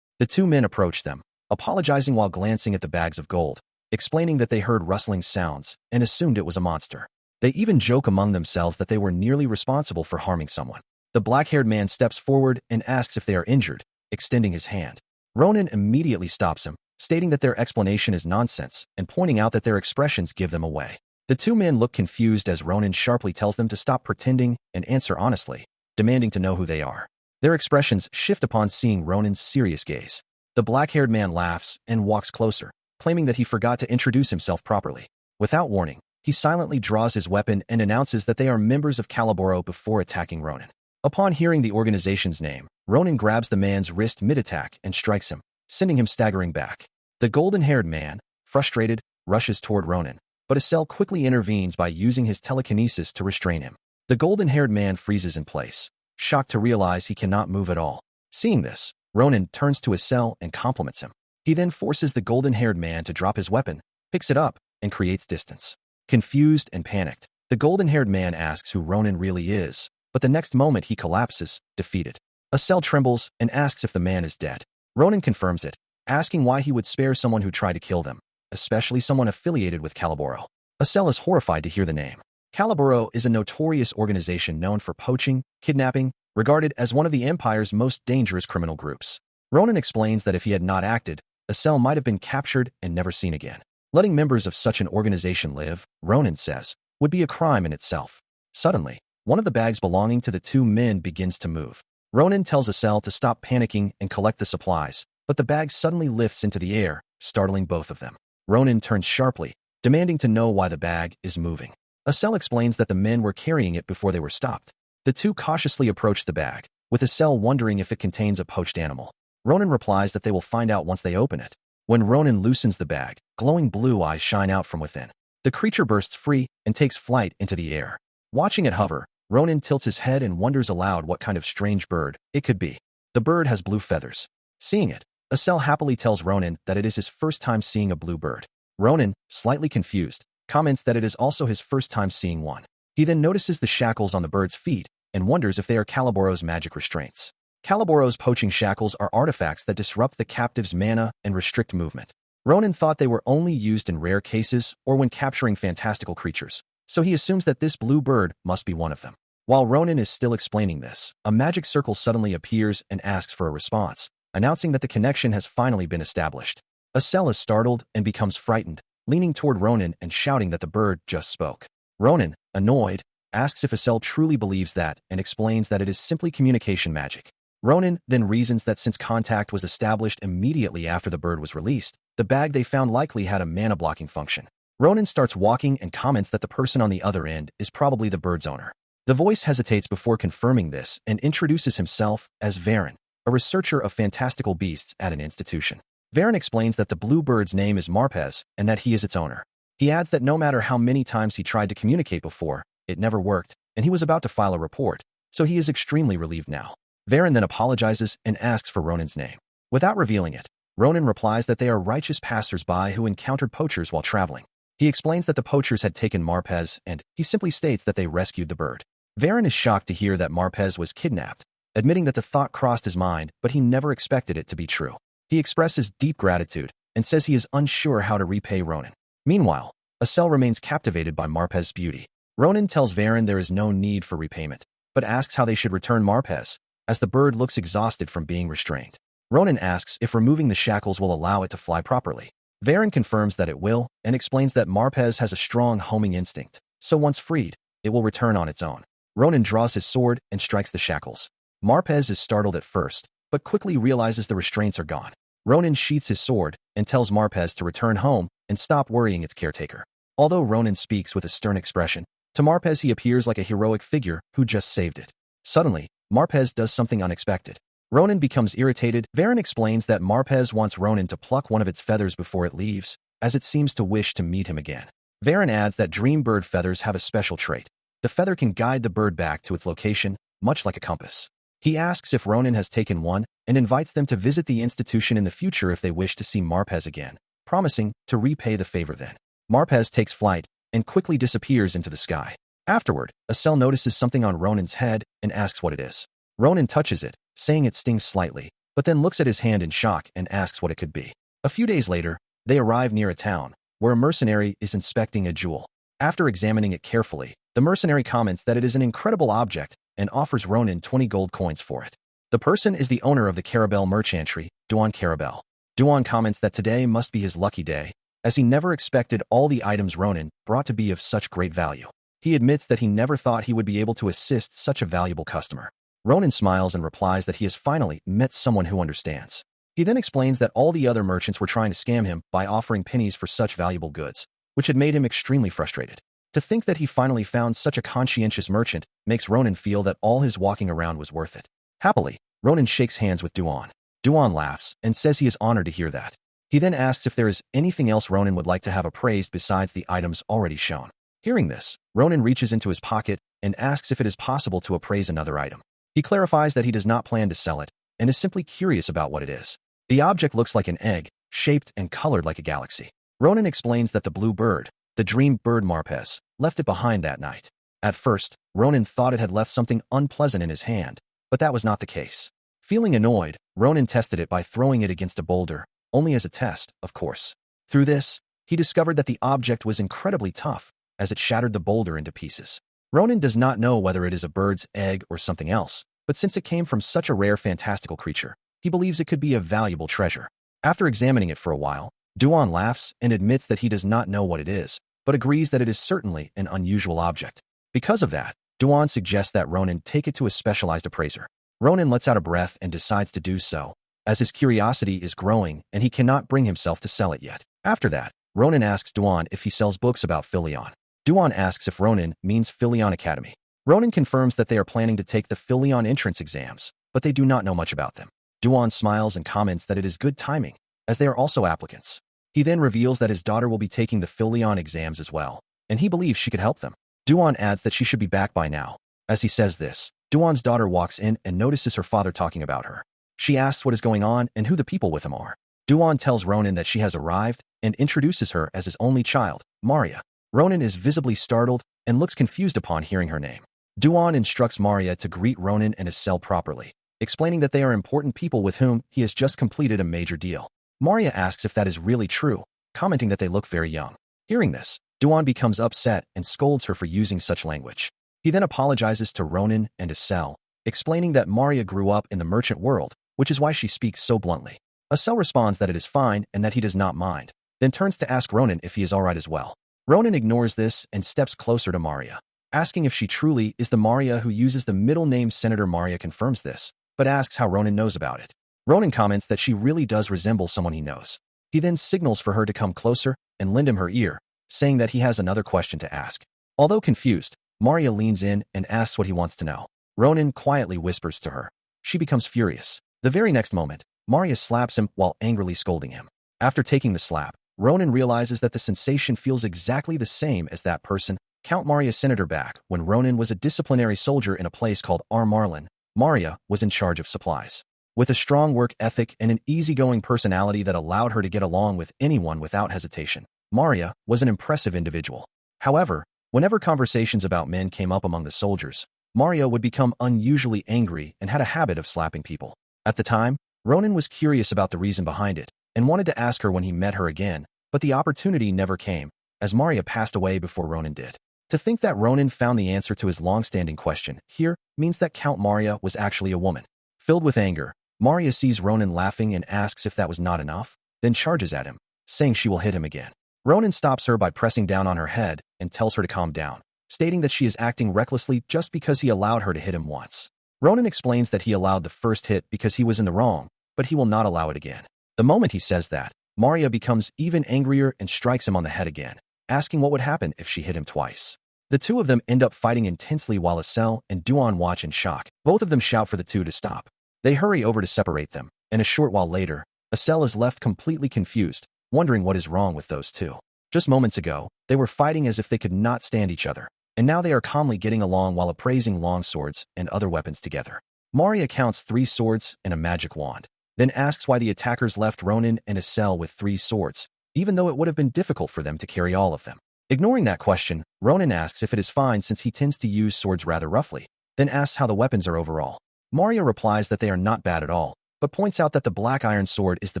The two men approach them, apologizing while glancing at the bags of gold, explaining that they heard rustling sounds and assumed it was a monster. They even joke among themselves that they were nearly responsible for harming someone. The black-haired man steps forward and asks if they are injured, extending his hand. Ronan immediately stops him, stating that their explanation is nonsense and pointing out that their expressions give them away. The two men look confused as Ronan sharply tells them to stop pretending and answer honestly, demanding to know who they are. Their expressions shift upon seeing Ronan's serious gaze. The black-haired man laughs and walks closer, claiming that he forgot to introduce himself properly. Without warning, he silently draws his weapon and announces that they are members of Caliboro before attacking Ronan. Upon hearing the organization's name, Ronan grabs the man's wrist mid-attack and strikes him, sending him staggering back. The golden-haired man, frustrated, rushes toward Ronan, but Asel quickly intervenes by using his telekinesis to restrain him. The golden-haired man freezes in place, shocked to realize he cannot move at all. Seeing this, Ronan turns to Asel and compliments him. He then forces the golden-haired man to drop his weapon, picks it up, and creates distance. Confused and panicked, the golden-haired man asks who Ronan really is, but the next moment he collapses, defeated. Asel trembles and asks if the man is dead. Ronan confirms it, asking why he would spare someone who tried to kill them, especially someone affiliated with Caliboro. Asel is horrified to hear the name. Caliboro is a notorious organization known for poaching, kidnapping, regarded as one of the Empire's most dangerous criminal groups. Ronan explains that if he had not acted, Asel might have been captured and never seen again. Letting members of such an organization live, Ronan says, would be a crime in itself. Suddenly, one of the bags belonging to the two men begins to move. Ronan tells Asel to stop panicking and collect the supplies, but the bag suddenly lifts into the air, startling both of them. Ronan turns sharply, demanding to know why the bag is moving. Asel explains that the men were carrying it before they were stopped. The two cautiously approach the bag, with Asel wondering if it contains a poached animal. Ronan replies that they will find out once they open it. When Ronan loosens the bag, glowing blue eyes shine out from within. The creature bursts free and takes flight into the air. Watching it hover, Ronan tilts his head and wonders aloud what kind of strange bird it could be. The bird has blue feathers. Seeing it, Asel happily tells Ronan that it is his first time seeing a blue bird. Ronan, slightly confused, comments that it is also his first time seeing one. He then notices the shackles on the bird's feet and wonders if they are Caliboro's magic restraints. Caliboro's poaching shackles are artifacts that disrupt the captive's mana and restrict movement. Ronan thought they were only used in rare cases or when capturing fantastical creatures, so he assumes that this blue bird must be one of them. While Ronan is still explaining this, a magic circle suddenly appears and asks for a response, announcing that the connection has finally been established. Asel is startled and becomes frightened, leaning toward Ronan and shouting that the bird just spoke. Ronan, annoyed, asks if Asel truly believes that and explains that it is simply communication magic. Ronan then reasons that since contact was established immediately after the bird was released, the bag they found likely had a mana-blocking function. Ronan starts walking and comments that the person on the other end is probably the bird's owner. The voice hesitates before confirming this and introduces himself as Varen, a researcher of fantastical beasts at an institution. Varen explains that the blue bird's name is Marpez and that he is its owner. He adds that no matter how many times he tried to communicate before, it never worked, and he was about to file a report, so he is extremely relieved now. Varen then apologizes and asks for Ronan's name. Without revealing it, Ronan replies that they are righteous passers-by who encountered poachers while traveling. He explains that the poachers had taken Marpez, and he simply states that they rescued the bird. Varen is shocked to hear that Marpez was kidnapped, admitting that the thought crossed his mind, but he never expected it to be true. He expresses deep gratitude and says he is unsure how to repay Ronan. Meanwhile, Asel remains captivated by Marpez's beauty. Ronan tells Varen there is no need for repayment, but asks how they should return Marpez, as the bird looks exhausted from being restrained. Ronan asks if removing the shackles will allow it to fly properly. Varen confirms that it will, and explains that Marpez has a strong homing instinct, so once freed, it will return on its own. Ronan draws his sword and strikes the shackles. Marpez is startled at first, but quickly realizes the restraints are gone. Ronan sheaths his sword and tells Marpez to return home and stop worrying its caretaker. Although Ronan speaks with a stern expression, to Marpez he appears like a heroic figure who just saved it. Suddenly, Marpez does something unexpected. Ronan becomes irritated. Varen explains that Marpez wants Ronan to pluck one of its feathers before it leaves, as it seems to wish to meet him again. Varen adds that dream bird feathers have a special trait. The feather can guide the bird back to its location, much like a compass. He asks if Ronan has taken one and invites them to visit the institution in the future if they wish to see Marpez again, promising to repay the favor then. Marpez takes flight and quickly disappears into the sky. Afterward, Asel notices something on Ronan's head and asks what it is. Ronan touches it, saying it stings slightly, but then looks at his hand in shock and asks what it could be. A few days later, they arrive near a town, where a mercenary is inspecting a jewel. After examining it carefully, the mercenary comments that it is an incredible object and offers Ronan 20 gold coins for it. The person is the owner of the Carabel merchantry, Duan Carabel. Duan comments that today must be his lucky day, as he never expected all the items Ronan brought to be of such great value. He admits that he never thought he would be able to assist such a valuable customer. Ronan smiles and replies that he has finally met someone who understands. He then explains that all the other merchants were trying to scam him by offering pennies for such valuable goods, which had made him extremely frustrated. To think that he finally found such a conscientious merchant makes Ronan feel that all his walking around was worth it. Happily, Ronan shakes hands with Duan. Duan laughs and says he is honored to hear that. He then asks if there is anything else Ronan would like to have appraised besides the items already shown. Hearing this, Ronan reaches into his pocket and asks if it is possible to appraise another item. He clarifies that he does not plan to sell it and is simply curious about what it is. The object looks like an egg, shaped and colored like a galaxy. Ronan explains that the blue bird, the dream bird Marpez, left it behind that night. At first, Ronan thought it had left something unpleasant in his hand, but that was not the case. Feeling annoyed, Ronan tested it by throwing it against a boulder, only as a test, of course. Through this, he discovered that the object was incredibly tough, as it shattered the boulder into pieces. Ronan does not know whether it is a bird's egg or something else, but since it came from such a rare fantastical creature, he believes it could be a valuable treasure. After examining it for a while, Duan laughs and admits that he does not know what it is, but agrees that it is certainly an unusual object. Because of that, Duan suggests that Ronan take it to a specialized appraiser. Ronan lets out a breath and decides to do so, as his curiosity is growing and he cannot bring himself to sell it yet. After that, Ronan asks Duan if he sells books about Filion. Duan asks if Ronan means Filion Academy. Ronan confirms that they are planning to take the Filion entrance exams, but they do not know much about them. Duan smiles and comments that it is good timing, as they are also applicants. He then reveals that his daughter will be taking the Filion exams as well, and he believes she could help them. Duan adds that she should be back by now. As he says this, Duan's daughter walks in and notices her father talking about her. She asks what is going on and who the people with him are. Duan tells Ronan that she has arrived and introduces her as his only child, Maria. Ronan is visibly startled and looks confused upon hearing her name. Duan instructs Maria to greet Ronan and his cell properly, explaining that they are important people with whom he has just completed a major deal. Maria asks if that is really true, commenting that they look very young. Hearing this, Duan becomes upset and scolds her for using such language. He then apologizes to Ronan and Asel, explaining that Maria grew up in the merchant world, which is why she speaks so bluntly. Asel responds that it is fine and that he does not mind, then turns to ask Ronan if he is alright as well. Ronan ignores this and steps closer to Maria, asking if she truly is the Maria who uses the middle name. Senator Maria confirms this, but asks how Ronan knows about it. Ronan comments that she really does resemble someone he knows. He then signals for her to come closer and lend him her ear, saying that he has another question to ask. Although confused, Maria leans in and asks what he wants to know. Ronan quietly whispers to her. She becomes furious. The very next moment, Maria slaps him while angrily scolding him. After taking the slap, Ronan realizes that the sensation feels exactly the same as that person Count Maria sent her back when Ronan was a disciplinary soldier in a place called Marlin. Maria was in charge of supplies. With a strong work ethic and an easygoing personality that allowed her to get along with anyone without hesitation, Maria was an impressive individual. However, whenever conversations about men came up among the soldiers, Maria would become unusually angry and had a habit of slapping people. At the time, Ronan was curious about the reason behind it and wanted to ask her when he met her again, but the opportunity never came, as Maria passed away before Ronan did. To think that Ronan found the answer to his long-standing question here means that Count Maria was actually a woman. Filled with anger, Maria sees Ronan laughing and asks if that was not enough, then charges at him, saying she will hit him again. Ronan stops her by pressing down on her head and tells her to calm down, stating that she is acting recklessly just because he allowed her to hit him once. Ronan explains that he allowed the first hit because he was in the wrong, but he will not allow it again. The moment he says that, Maria becomes even angrier and strikes him on the head again, asking what would happen if she hit him twice. The two of them end up fighting intensely while Estelle and Duan watch in shock. Both of them shout for the two to stop. They hurry over to separate them, and a short while later, Estelle is left completely confused, wondering what is wrong with those two. Just moments ago, they were fighting as if they could not stand each other, and now they are calmly getting along while appraising long swords and other weapons together. Maria counts 3 swords and a magic wand, then asks why the attackers left Ronan and Estelle with 3 swords, even though it would have been difficult for them to carry all of them. Ignoring that question, Ronan asks if it is fine since he tends to use swords rather roughly, then asks how the weapons are overall. Maria replies that they are not bad at all, but points out that the black iron sword is the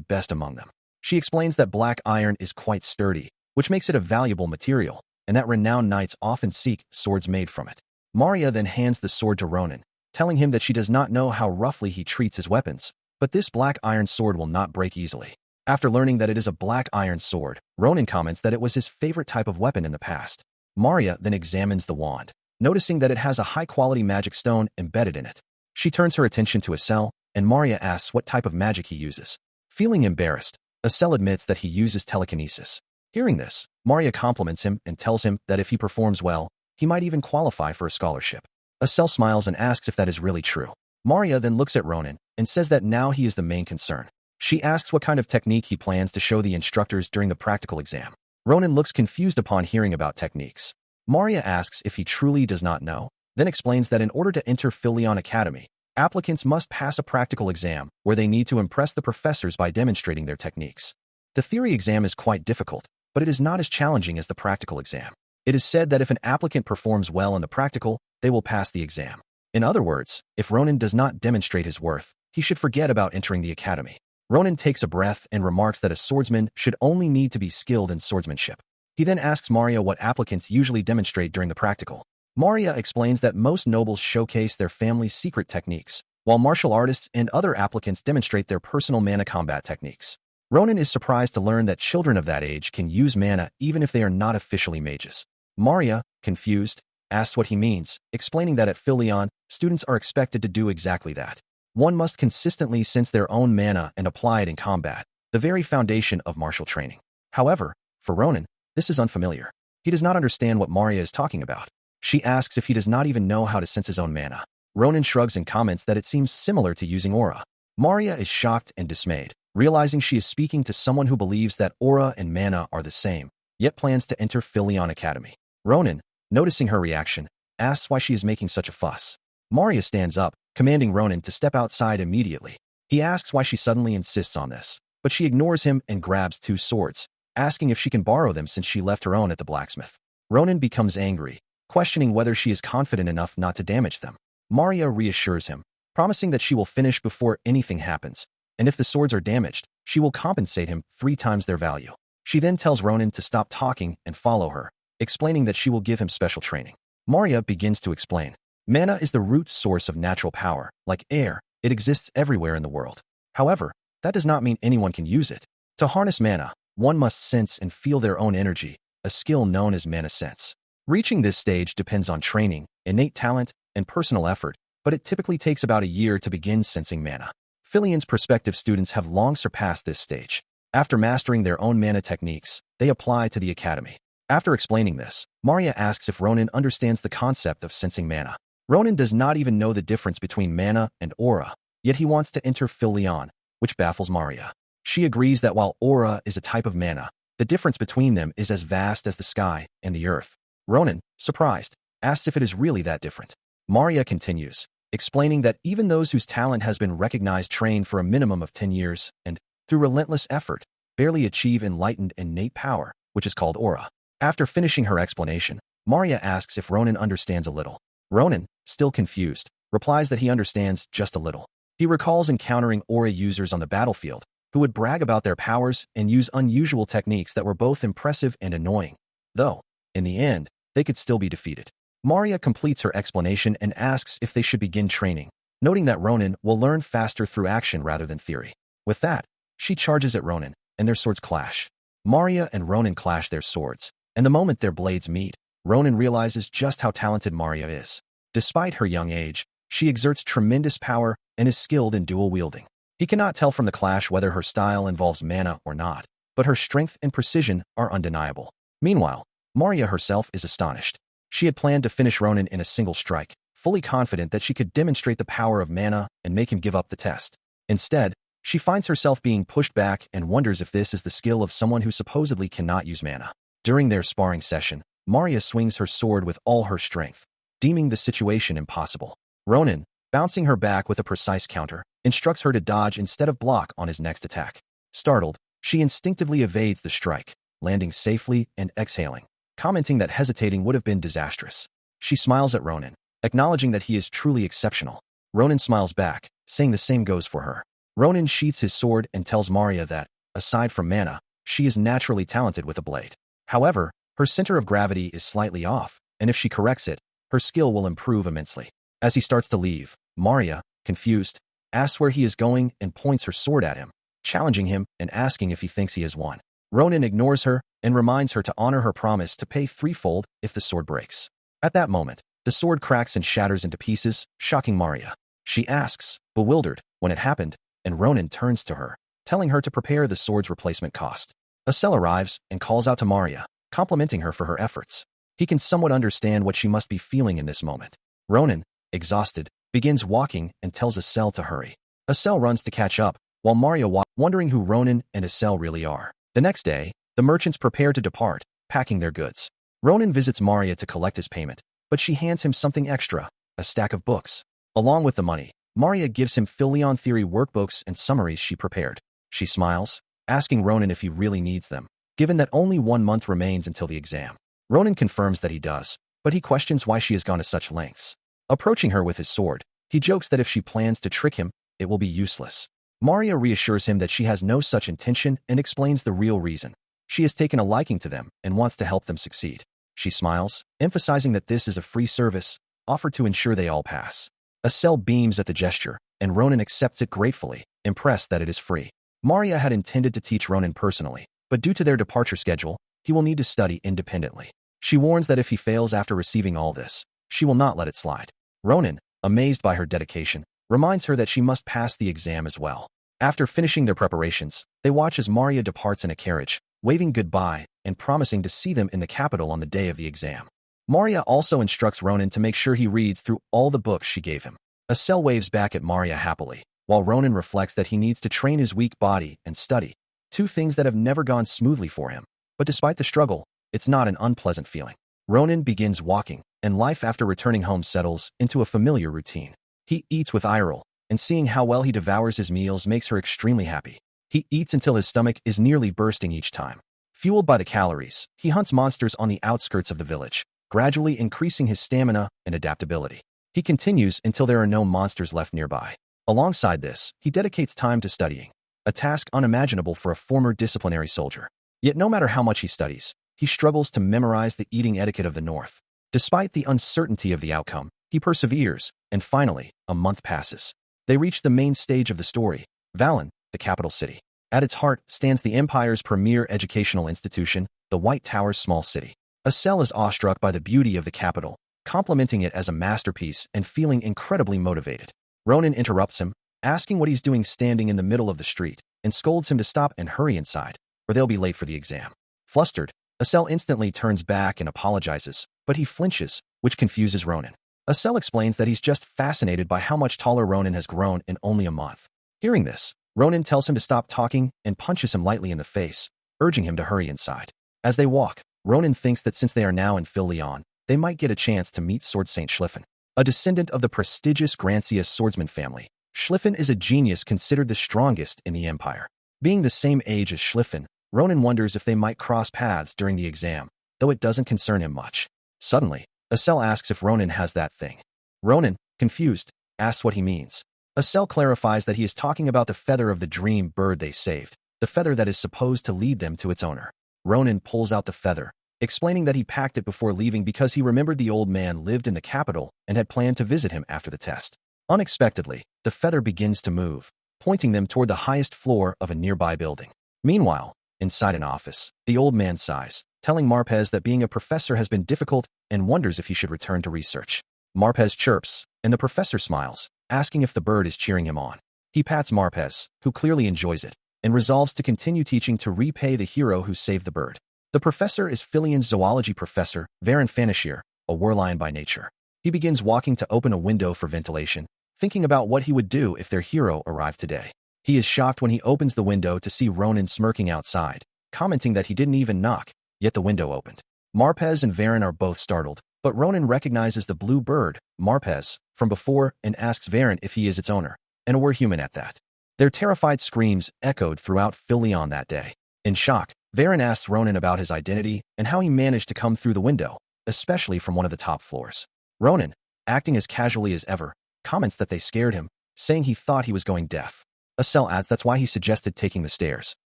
best among them. She explains that black iron is quite sturdy, which makes it a valuable material, and that renowned knights often seek swords made from it. Maria then hands the sword to Ronan, telling him that she does not know how roughly he treats his weapons, but this black iron sword will not break easily. After learning that it is a black iron sword, Ronan comments that it was his favorite type of weapon in the past. Maria then examines the wand, noticing that it has a high-quality magic stone embedded in it. She turns her attention to Estelle, and Maria asks what type of magic he uses. Feeling embarrassed, Estelle admits that he uses telekinesis. Hearing this, Maria compliments him and tells him that if he performs well, he might even qualify for a scholarship. Estelle smiles and asks if that is really true. Maria then looks at Ronan and says that now he is the main concern. She asks what kind of technique he plans to show the instructors during the practical exam. Ronan looks confused upon hearing about techniques. Maria asks if he truly does not know, then explains that in order to enter Philion Academy, applicants must pass a practical exam where they need to impress the professors by demonstrating their techniques. The theory exam is quite difficult, but it is not as challenging as the practical exam. It is said that if an applicant performs well in the practical, they will pass the exam. In other words, if Ronan does not demonstrate his worth, he should forget about entering the academy. Ronan takes a breath and remarks that a swordsman should only need to be skilled in swordsmanship. He then asks Maria what applicants usually demonstrate during the practical. Maria explains that most nobles showcase their family's secret techniques, while martial artists and other applicants demonstrate their personal mana combat techniques. Ronan is surprised to learn that children of that age can use mana even if they are not officially mages. Maria, confused, asks what he means, explaining that at Philion, students are expected to do exactly that. One must consistently sense their own mana and apply it in combat, the very foundation of martial training. However, for Ronan, this is unfamiliar. He does not understand what Maria is talking about. She asks if he does not even know how to sense his own mana. Ronan shrugs and comments that it seems similar to using aura. Maria is shocked and dismayed, realizing she is speaking to someone who believes that aura and mana are the same, yet plans to enter Philion Academy. Ronan, noticing her reaction, asks why she is making such a fuss. Maria stands up, commanding Ronan to step outside immediately. He asks why she suddenly insists on this, but she ignores him and grabs 2 swords, asking if she can borrow them since she left her own at the blacksmith. Ronan becomes angry, questioning whether she is confident enough not to damage them. Maria reassures him, promising that she will finish before anything happens, and if the swords are damaged, she will compensate him 3 times their value. She then tells Ronan to stop talking and follow her, explaining that she will give him special training. Maria begins to explain. Mana is the root source of natural power. Like air, it exists everywhere in the world. However, that does not mean anyone can use it. To harness mana, one must sense and feel their own energy, a skill known as mana sense. Reaching this stage depends on training, innate talent, and personal effort, but it typically takes about a year to begin sensing mana. Philion's prospective students have long surpassed this stage. After mastering their own mana techniques, they apply to the academy. After explaining this, Maria asks if Ronan understands the concept of sensing mana. Ronan does not even know the difference between mana and aura, yet he wants to enter Philion, which baffles Maria. She agrees that while aura is a type of mana, The difference between them is as vast as the sky and the earth. Ronin, surprised, asks if it is really that different. Maria continues, explaining that even those whose talent has been recognized train for a minimum of 10 years and, through relentless effort, barely achieve enlightened innate power, which is called aura. After finishing her explanation, Maria asks if Ronin understands a little. Ronin, still confused, replies that he understands just a little. He recalls encountering aura users on the battlefield who would brag about their powers and use unusual techniques that were both impressive and annoying, though, in the end, they could still be defeated. Maria completes her explanation and asks if they should begin training, noting that Ronin will learn faster through action rather than theory. With that, she charges at Ronin, and their swords clash. Maria and Ronin clash their swords, and the moment their blades meet, Ronin realizes just how talented Maria is. Despite her young age, she exerts tremendous power and is skilled in dual wielding. He cannot tell from the clash whether her style involves mana or not, but her strength and precision are undeniable. Meanwhile, Maria herself is astonished. She had planned to finish Ronin in a single strike, fully confident that she could demonstrate the power of mana and make him give up the test. Instead, she finds herself being pushed back and wonders if this is the skill of someone who supposedly cannot use mana. During their sparring session, Maria swings her sword with all her strength, deeming the situation impossible. Ronin, bouncing her back with a precise counter, instructs her to dodge instead of block on his next attack. Startled, she instinctively evades the strike, landing safely and exhaling, commenting that hesitating would have been disastrous. She smiles at Ronin, acknowledging that he is truly exceptional. Ronin smiles back, saying the same goes for her. Ronin sheaths his sword and tells Maria that, aside from mana, she is naturally talented with a blade. However, her center of gravity is slightly off, and if she corrects it, her skill will improve immensely. As he starts to leave, Maria, confused, asks where he is going and points her sword at him, challenging him and asking if he thinks he has won. Ronin ignores her and reminds her to honor her promise to pay threefold if the sword breaks. At that moment, the sword cracks and shatters into pieces, shocking Maria. She asks, bewildered, when it happened, and Ronin turns to her, telling her to prepare the sword's replacement cost. Asel arrives and calls out to Maria, complimenting her for her efforts. He can somewhat understand what she must be feeling in this moment. Ronin, exhausted, begins walking and tells Asel to hurry. Asel runs to catch up, while Maria wondering who Ronin and Asel really are. The next day, the merchants prepare to depart, packing their goods. Ronin visits Maria to collect his payment, but she hands him something extra, a stack of books. Along with the money, Maria gives him Filion theory workbooks and summaries she prepared. She smiles, asking Ronin if he really needs them, given that only 1 month remains until the exam. Ronin confirms that he does, but he questions why she has gone to such lengths. Approaching her with his sword, he jokes that if she plans to trick him, it will be useless. Maria reassures him that she has no such intention and explains the real reason. She has taken a liking to them and wants to help them succeed. She smiles, emphasizing that this is a free service, offered to ensure they all pass. Asel beams at the gesture, and Ronin accepts it gratefully, impressed that it is free. Maria had intended to teach Ronin personally, but due to their departure schedule, he will need to study independently. She warns that if he fails after receiving all this, she will not let it slide. Ronin, amazed by her dedication, reminds her that she must pass the exam as well. After finishing their preparations, they watch as Maria departs in a carriage, waving goodbye and promising to see them in the capital on the day of the exam. Maria also instructs Ronin to make sure he reads through all the books she gave him. Asel waves back at Maria happily, while Ronin reflects that he needs to train his weak body and study, two things that have never gone smoothly for him. But despite the struggle, it's not an unpleasant feeling. Ronin begins walking, and life after returning home settles into a familiar routine. He eats with eye roll, and seeing how well he devours his meals makes her extremely happy. He eats until his stomach is nearly bursting each time. Fueled by the calories, he hunts monsters on the outskirts of the village, gradually increasing his stamina and adaptability. He continues until there are no monsters left nearby. Alongside this, he dedicates time to studying, a task unimaginable for a former disciplinary soldier. Yet no matter how much he studies, he struggles to memorize the eating etiquette of the North. Despite the uncertainty of the outcome, he perseveres, and finally, a month passes. They reach the main stage of the story, Valen, the capital city. At its heart stands the Empire's premier educational institution, the White Tower's small city. Asel is awestruck by the beauty of the capital, complimenting it as a masterpiece and feeling incredibly motivated. Ronin interrupts him, asking what he's doing standing in the middle of the street, and scolds him to stop and hurry inside, or they'll be late for the exam. Flustered, Asel instantly turns back and apologizes, but he flinches, which confuses Ronin. Asel explains that he's just fascinated by how much taller Ronin has grown in only a month. Hearing this, Ronin tells him to stop talking and punches him lightly in the face, urging him to hurry inside. As they walk, Ronan thinks that since they are now in Philion, they might get a chance to meet Sword Saint Schlieffen, a descendant of the prestigious Grancia Swordsman family. Schlieffen is a genius considered the strongest in the Empire. Being the same age as Schlieffen, Ronan wonders if they might cross paths during the exam, though it doesn't concern him much. Suddenly, Acel asks if Ronan has that thing. Ronan, confused, asks what he means. Acel clarifies that he is talking about the feather of the dream bird they saved, the feather that is supposed to lead them to its owner. Ronan pulls out the feather, explaining that he packed it before leaving because he remembered the old man lived in the capital and had planned to visit him after the test. Unexpectedly, the feather begins to move, pointing them toward the highest floor of a nearby building. Meanwhile, inside an office, the old man sighs, telling Marpez that being a professor has been difficult and wonders if he should return to research. Marpez chirps, and the professor smiles, asking if the bird is cheering him on. He pats Marpez, who clearly enjoys it, and resolves to continue teaching to repay the hero who saved the bird. The professor is Philion's zoology professor, Varan Fanashir, a warlion by nature. He begins walking to open a window for ventilation, thinking about what he would do if their hero arrived today. He is shocked when he opens the window to see Ronan smirking outside, commenting that he didn't even knock, yet the window opened. Marpez and Varan are both startled, but Ronan recognizes the blue bird, Marpez, from before and asks Varan if he is its owner, and a were-human at that. Their terrified screams echoed throughout Philion that day. In shock, Varan asks Ronan about his identity and how he managed to come through the window, especially from one of the top floors. Ronan, acting as casually as ever, comments that they scared him, saying he thought he was going deaf. Acel adds that's why he suggested taking the stairs.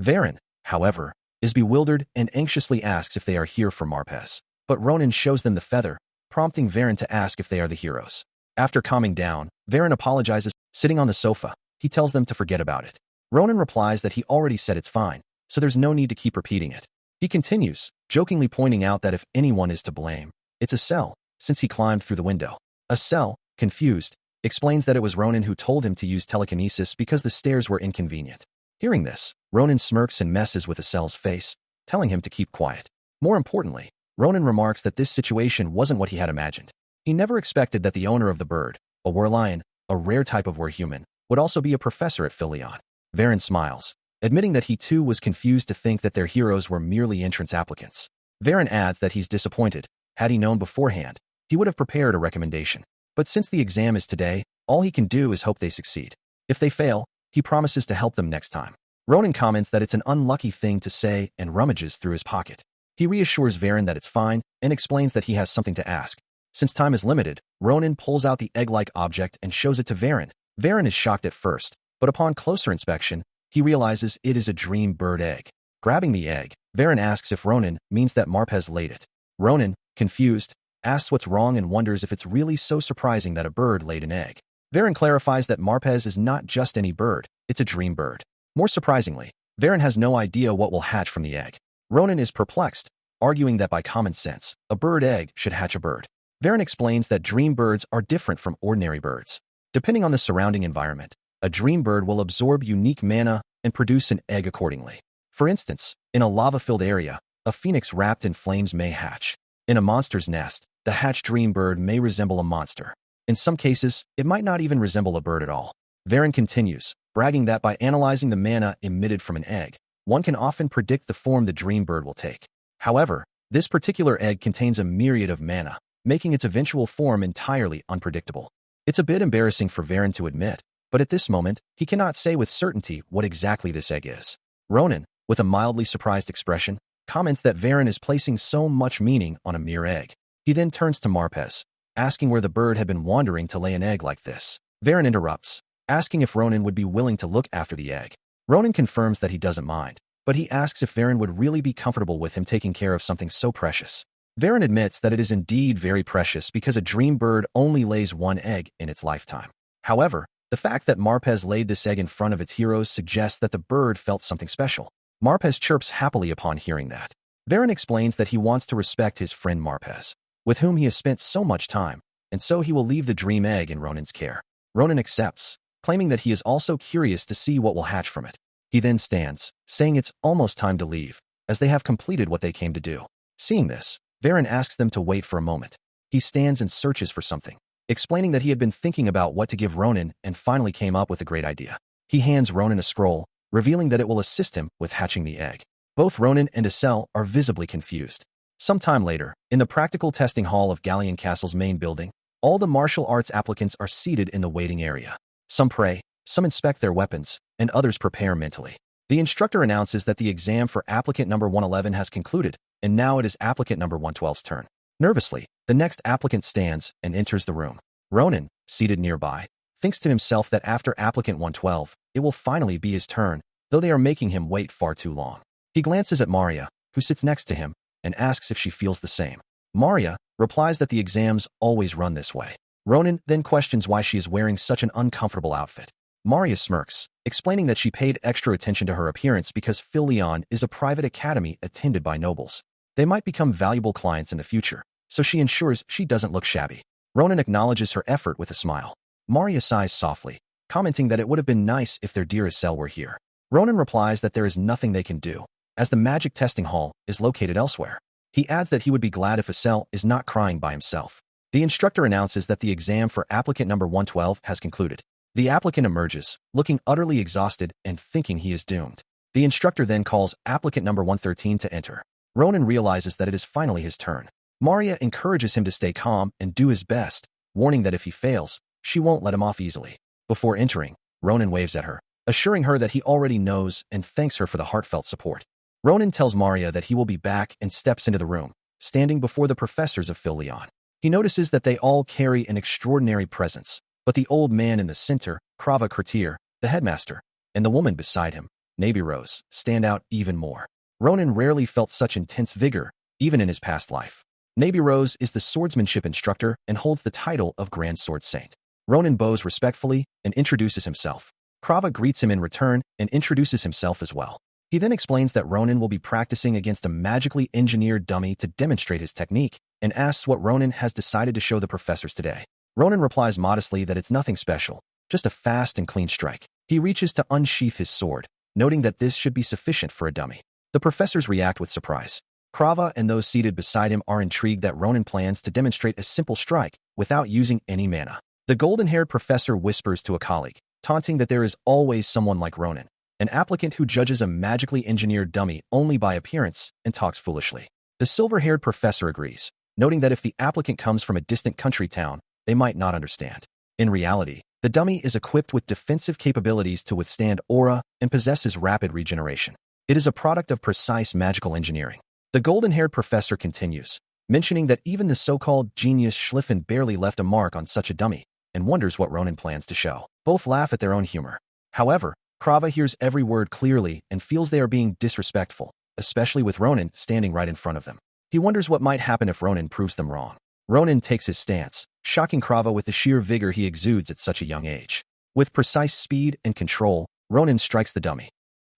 Varan, however, is bewildered and anxiously asks if they are here for Marpez. But Ronan shows them the feather, prompting Varan to ask if they are the heroes. After calming down, Varan apologizes. Sitting on the sofa, he tells them to forget about it. Ronan replies that he already said it's fine, so there's no need to keep repeating it. He continues, jokingly pointing out that if anyone is to blame, it's Acel, since he climbed through the window. Acel, confused, explains that it was Ronan who told him to use telekinesis because the stairs were inconvenient. Hearing this, Ronan smirks and messes with Acel's face, telling him to keep quiet. More importantly, Ronan remarks that this situation wasn't what he had imagined. He never expected that the owner of the bird, a warlion, a rare type of were-human, would also be a professor at Philion. Varan smiles, admitting that he too was confused to think that their heroes were merely entrance applicants. Varan adds that he's disappointed. Had he known beforehand, he would have prepared a recommendation. But since the exam is today, all he can do is hope they succeed. If they fail, he promises to help them next time. Ronan comments that it's an unlucky thing to say and rummages through his pocket. He reassures Varan that it's fine and explains that he has something to ask. Since time is limited, Ronan pulls out the egg-like object and shows it to Varan. Varan is shocked at first, but upon closer inspection, he realizes it is a dream bird egg. Grabbing the egg, Varan asks if Ronan means that Marpez laid it. Ronan, confused, asks what's wrong and wonders if it's really so surprising that a bird laid an egg. Varan clarifies that Marpez is not just any bird, it's a dream bird. More surprisingly, Varan has no idea what will hatch from the egg. Ronan is perplexed, arguing that by common sense, a bird egg should hatch a bird. Varan explains that dream birds are different from ordinary birds. Depending on the surrounding environment, a dream bird will absorb unique mana and produce an egg accordingly. For instance, in a lava-filled area, a phoenix wrapped in flames may hatch. In a monster's nest, the hatched dream bird may resemble a monster. In some cases, it might not even resemble a bird at all. Varan continues, bragging that by analyzing the mana emitted from an egg, one can often predict the form the dream bird will take. However, this particular egg contains a myriad of mana, making its eventual form entirely unpredictable. It's a bit embarrassing for Varan to admit, but at this moment, he cannot say with certainty what exactly this egg is. Ronan, with a mildly surprised expression, comments that Varan is placing so much meaning on a mere egg. He then turns to Marpez, asking where the bird had been wandering to lay an egg like this. Varan interrupts, asking if Ronan would be willing to look after the egg. Ronan confirms that he doesn't mind, but he asks if Varan would really be comfortable with him taking care of something so precious. Varan admits that it is indeed very precious because a dream bird only lays one egg in its lifetime. However, the fact that Marpez laid this egg in front of its heroes suggests that the bird felt something special. Marpez chirps happily upon hearing that. Varan explains that he wants to respect his friend Marpez, with whom he has spent so much time, and so he will leave the dream egg in Ronan's care. Ronan accepts, claiming that he is also curious to see what will hatch from it. He then stands, saying it's almost time to leave, as they have completed what they came to do. Seeing this, Varan asks them to wait for a moment. He stands and searches for something, explaining that he had been thinking about what to give Ronan and finally came up with a great idea. He hands Ronan a scroll, revealing that it will assist him with hatching the egg. Both Ronan and Isel are visibly confused. Sometime later, in the practical testing hall of Galleon Castle's main building, all the martial arts applicants are seated in the waiting area. Some pray, some inspect their weapons, and others prepare mentally. The instructor announces that the exam for applicant number 111 has concluded, and now it is applicant number 112's turn. Nervously, the next applicant stands and enters the room. Ronan, seated nearby, thinks to himself that after applicant 112, it will finally be his turn, though they are making him wait far too long. He glances at Maria, who sits next to him, and asks if she feels the same. Maria replies that the exams always run this way. Ronan then questions why she is wearing such an uncomfortable outfit. Maria smirks, explaining that she paid extra attention to her appearance because Phil-Leon is a private academy attended by nobles. They might become valuable clients in the future, so she ensures she doesn't look shabby. Ronan acknowledges her effort with a smile. Maria sighs softly, commenting that it would have been nice if their dear Isel were here. Ronan replies that there is nothing they can do, as the magic testing hall is located elsewhere. He adds that he would be glad if Isel is not crying by himself. The instructor announces that the exam for applicant number 112 has concluded. The applicant emerges, looking utterly exhausted and thinking he is doomed. The instructor then calls applicant number 113 to enter. Ronan realizes that it is finally his turn. Maria encourages him to stay calm and do his best, warning that if he fails, she won't let him off easily. Before entering, Ronan waves at her, assuring her that he already knows and thanks her for the heartfelt support. Ronan tells Maria that he will be back and steps into the room, standing before the professors of Phil-Leon. He notices that they all carry an extraordinary presence, but the old man in the center, Krava Kurtir, the headmaster, and the woman beside him, Navy Rose, stand out even more. Ronan rarely felt such intense vigor, even in his past life. Navy Rose is the swordsmanship instructor and holds the title of Grand Sword Saint. Ronan bows respectfully and introduces himself. Krava greets him in return and introduces himself as well. He then explains that Ronan will be practicing against a magically engineered dummy to demonstrate his technique, and asks what Ronan has decided to show the professors today. Ronan replies modestly that it's nothing special, just a fast and clean strike. He reaches to unsheath his sword, noting that this should be sufficient for a dummy. The professors react with surprise. Krava and those seated beside him are intrigued that Ronan plans to demonstrate a simple strike without using any mana. The golden-haired professor whispers to a colleague, taunting that there is always someone like Ronan, an applicant who judges a magically engineered dummy only by appearance and talks foolishly. The silver-haired professor agrees, noting that if the applicant comes from a distant country town, they might not understand. In reality, the dummy is equipped with defensive capabilities to withstand aura and possesses rapid regeneration. It is a product of precise magical engineering. The golden-haired professor continues, mentioning that even the so-called genius Schliffen barely left a mark on such a dummy, and wonders what Ronan plans to show. Both laugh at their own humor. However, Krava hears every word clearly and feels they are being disrespectful, especially with Ronan standing right in front of them. He wonders what might happen if Ronan proves them wrong. Ronan takes his stance, shocking Krava with the sheer vigor he exudes at such a young age. With precise speed and control, Ronan strikes the dummy,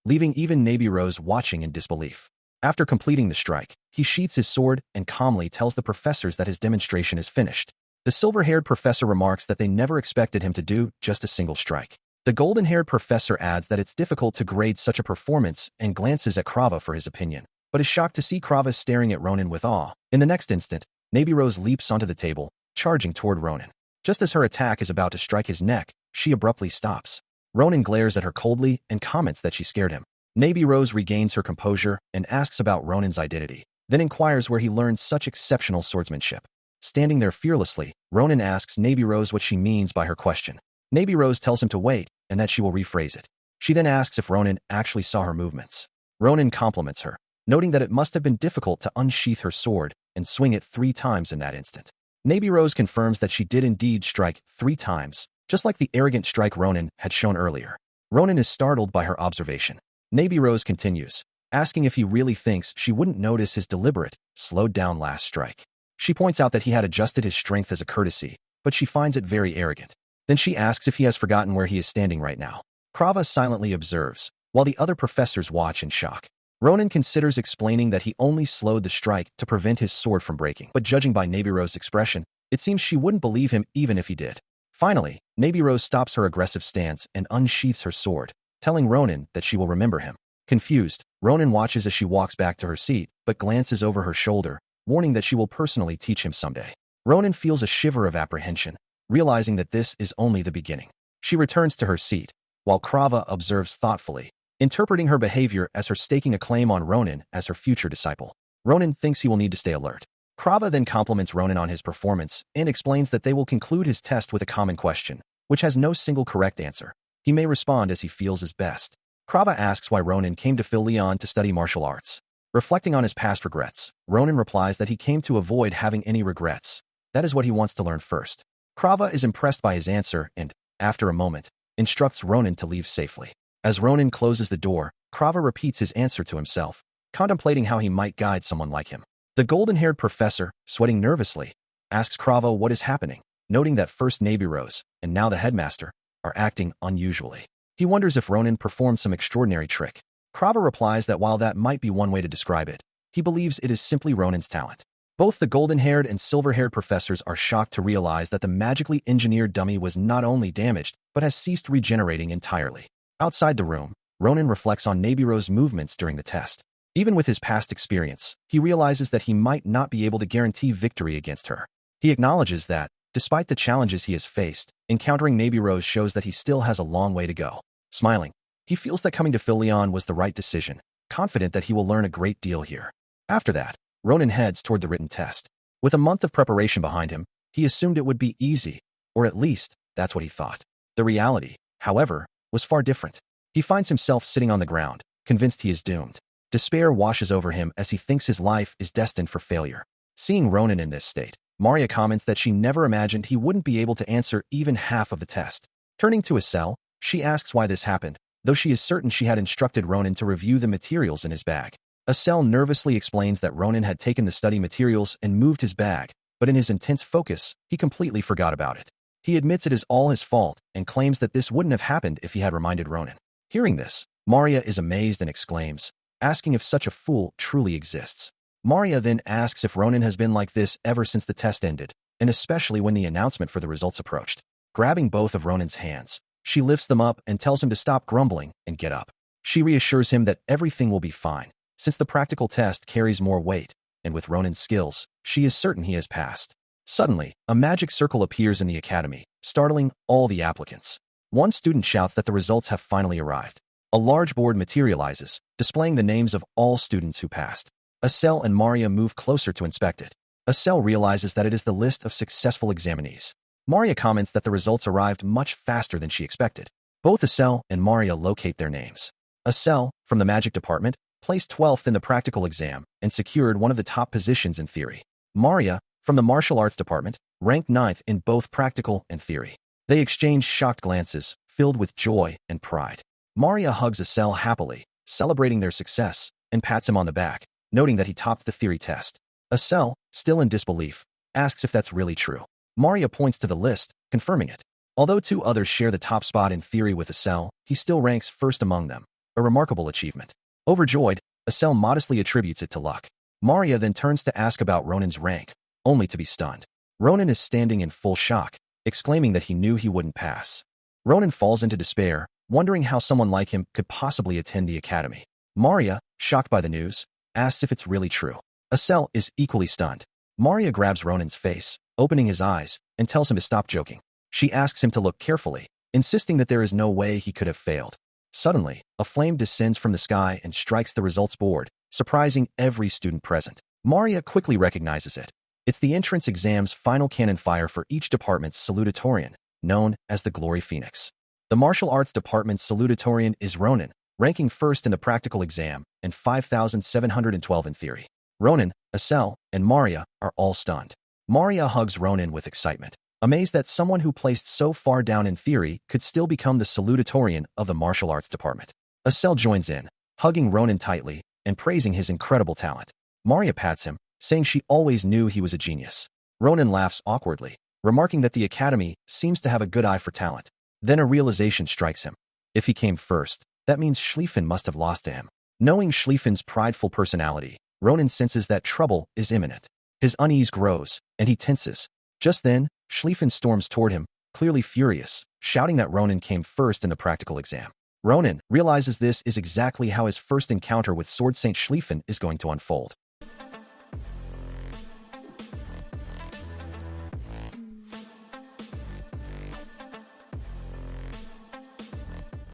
leaving even Navy Rose watching in disbelief. After completing the strike, he sheaths his sword and calmly tells the professors that his demonstration is finished. The silver-haired professor remarks that they never expected him to do just a single strike. The golden-haired professor adds that it's difficult to grade such a performance and glances at Krava for his opinion, but is shocked to see Krava staring at Ronan with awe. In the next instant, Navy Rose leaps onto the table, charging toward Ronan. Just as her attack is about to strike his neck, she abruptly stops. Ronan glares at her coldly and comments that she scared him. Navy Rose regains her composure and asks about Ronan's identity, then inquires where he learned such exceptional swordsmanship. Standing there fearlessly, Ronan asks Navy Rose what she means by her question. Navy Rose tells him to wait and that she will rephrase it. She then asks if Ronan actually saw her movements. Ronan compliments her, noting that it must have been difficult to unsheath her sword and swing it 3 times in that instant. Navy Rose confirms that she did indeed strike 3 times, just like the arrogant strike Ronan had shown earlier. Ronan is startled by her observation. Navy Rose continues, asking if he really thinks she wouldn't notice his deliberate, slowed-down last strike. She points out that he had adjusted his strength as a courtesy, but she finds it very arrogant. Then she asks if he has forgotten where he is standing right now. Krava silently observes, while the other professors watch in shock. Ronan considers explaining that he only slowed the strike to prevent his sword from breaking, but judging by Navy Rose's expression, it seems she wouldn't believe him even if he did. Finally, Navy Rose stops her aggressive stance and unsheaths her sword, telling Ronan that she will remember him. Confused, Ronan watches as she walks back to her seat, but glances over her shoulder, warning that she will personally teach him someday. Ronan feels a shiver of apprehension, realizing that this is only the beginning. She returns to her seat, while Krava observes thoughtfully, interpreting her behavior as her staking a claim on Ronin as her future disciple. Ronin thinks he will need to stay alert. Krava then compliments Ronin on his performance and explains that they will conclude his test with a common question, which has no single correct answer. He may respond as he feels is best. Krava asks why Ronin came to Phil-Leon to study martial arts. Reflecting on his past regrets, Ronin replies that he came to avoid having any regrets. That is what he wants to learn first. Krava is impressed by his answer and, after a moment, instructs Ronin to leave safely. As Ronin closes the door, Krava repeats his answer to himself, contemplating how he might guide someone like him. The golden-haired professor, sweating nervously, asks Krava what is happening, noting that first Nabirose, and now the headmaster, are acting unusually. He wonders if Ronin performed some extraordinary trick. Krava replies that while that might be one way to describe it, he believes it is simply Ronin's talent. Both the golden-haired and silver-haired professors are shocked to realize that the magically engineered dummy was not only damaged, but has ceased regenerating entirely. Outside the room, Ronin reflects on Nabiro's movements during the test. Even with his past experience, he realizes that he might not be able to guarantee victory against her. He acknowledges that, despite the challenges he has faced, encountering Nabirose shows that he still has a long way to go. Smiling, he feels that coming to Phil-Leon was the right decision, confident that he will learn a great deal here. After that, Ronin heads toward the written test. With a month of preparation behind him, he assumed it would be easy, or at least, that's what he thought. The reality, however, was far different. He finds himself sitting on the ground, convinced he is doomed. Despair washes over him as he thinks his life is destined for failure. Seeing Ronin in this state, Maria comments that she never imagined he wouldn't be able to answer even half of the test. Turning to Estelle, she asks why this happened, though she is certain she had instructed Ronin to review the materials in his bag. Estelle nervously explains that Ronin had taken the study materials and moved his bag, but in his intense focus, he completely forgot about it. He admits it is all his fault and claims that this wouldn't have happened if he had reminded Ronin. Hearing this, Maria is amazed and exclaims, asking if such a fool truly exists. Maria then asks if Ronin has been like this ever since the test ended, and especially when the announcement for the results approached. Grabbing both of Ronin's hands, she lifts them up and tells him to stop grumbling and get up. She reassures him that everything will be fine, since the practical test carries more weight, and with Ronin's skills, she is certain he has passed. Suddenly, a magic circle appears in the academy, startling all the applicants. One student shouts that the results have finally arrived. A large board materializes, displaying the names of all students who passed. Estelle and Maria move closer to inspect it. Estelle realizes that it is the list of successful examinees. Maria comments that the results arrived much faster than she expected. Both Estelle and Maria locate their names. Estelle, from the magic department, placed 12th in the practical exam and secured one of the top positions in theory. Maria, from the martial arts department, ranked 9th in both practical and theory. They exchange shocked glances, filled with joy and pride. Maria hugs Estelle happily, celebrating their success, and pats him on the back, noting that he topped the theory test. Estelle, still in disbelief, asks if that's really true. Maria points to the list, confirming it. Although two others share the top spot in theory with Estelle, he still ranks first among them, a remarkable achievement. Overjoyed, Estelle modestly attributes it to luck. Maria then turns to ask about Ronin's rank, only to be stunned. Ronin is standing in full shock, exclaiming that he knew he wouldn't pass. Ronin falls into despair, wondering how someone like him could possibly attend the academy. Maria, shocked by the news, asks if it's really true. Estelle is equally stunned. Maria grabs Ronin's face, opening his eyes, and tells him to stop joking. She asks him to look carefully, insisting that there is no way he could have failed. Suddenly, a flame descends from the sky and strikes the results board, surprising every student present. Maria quickly recognizes it. It's the entrance exam's final cannon fire for each department's salutatorian, known as the Glory Phoenix. The martial arts department's salutatorian is Ronin, ranking first in the practical exam and 5,712 in theory. Ronin, Estelle, and Maria are all stunned. Maria hugs Ronin with excitement, amazed that someone who placed so far down in theory could still become the salutatorian of the martial arts department. Estelle joins in, hugging Ronin tightly and praising his incredible talent. Maria pats him, saying she always knew he was a genius. Ronin laughs awkwardly, remarking that the academy seems to have a good eye for talent. Then a realization strikes him. If he came first, that means Schlieffen must have lost to him. Knowing Schlieffen's prideful personality, Ronin senses that trouble is imminent. His unease grows, and he tenses. Just then, Schlieffen storms toward him, clearly furious, shouting that Ronin came first in the practical exam. Ronin realizes this is exactly how his first encounter with Sword Saint Schlieffen is going to unfold.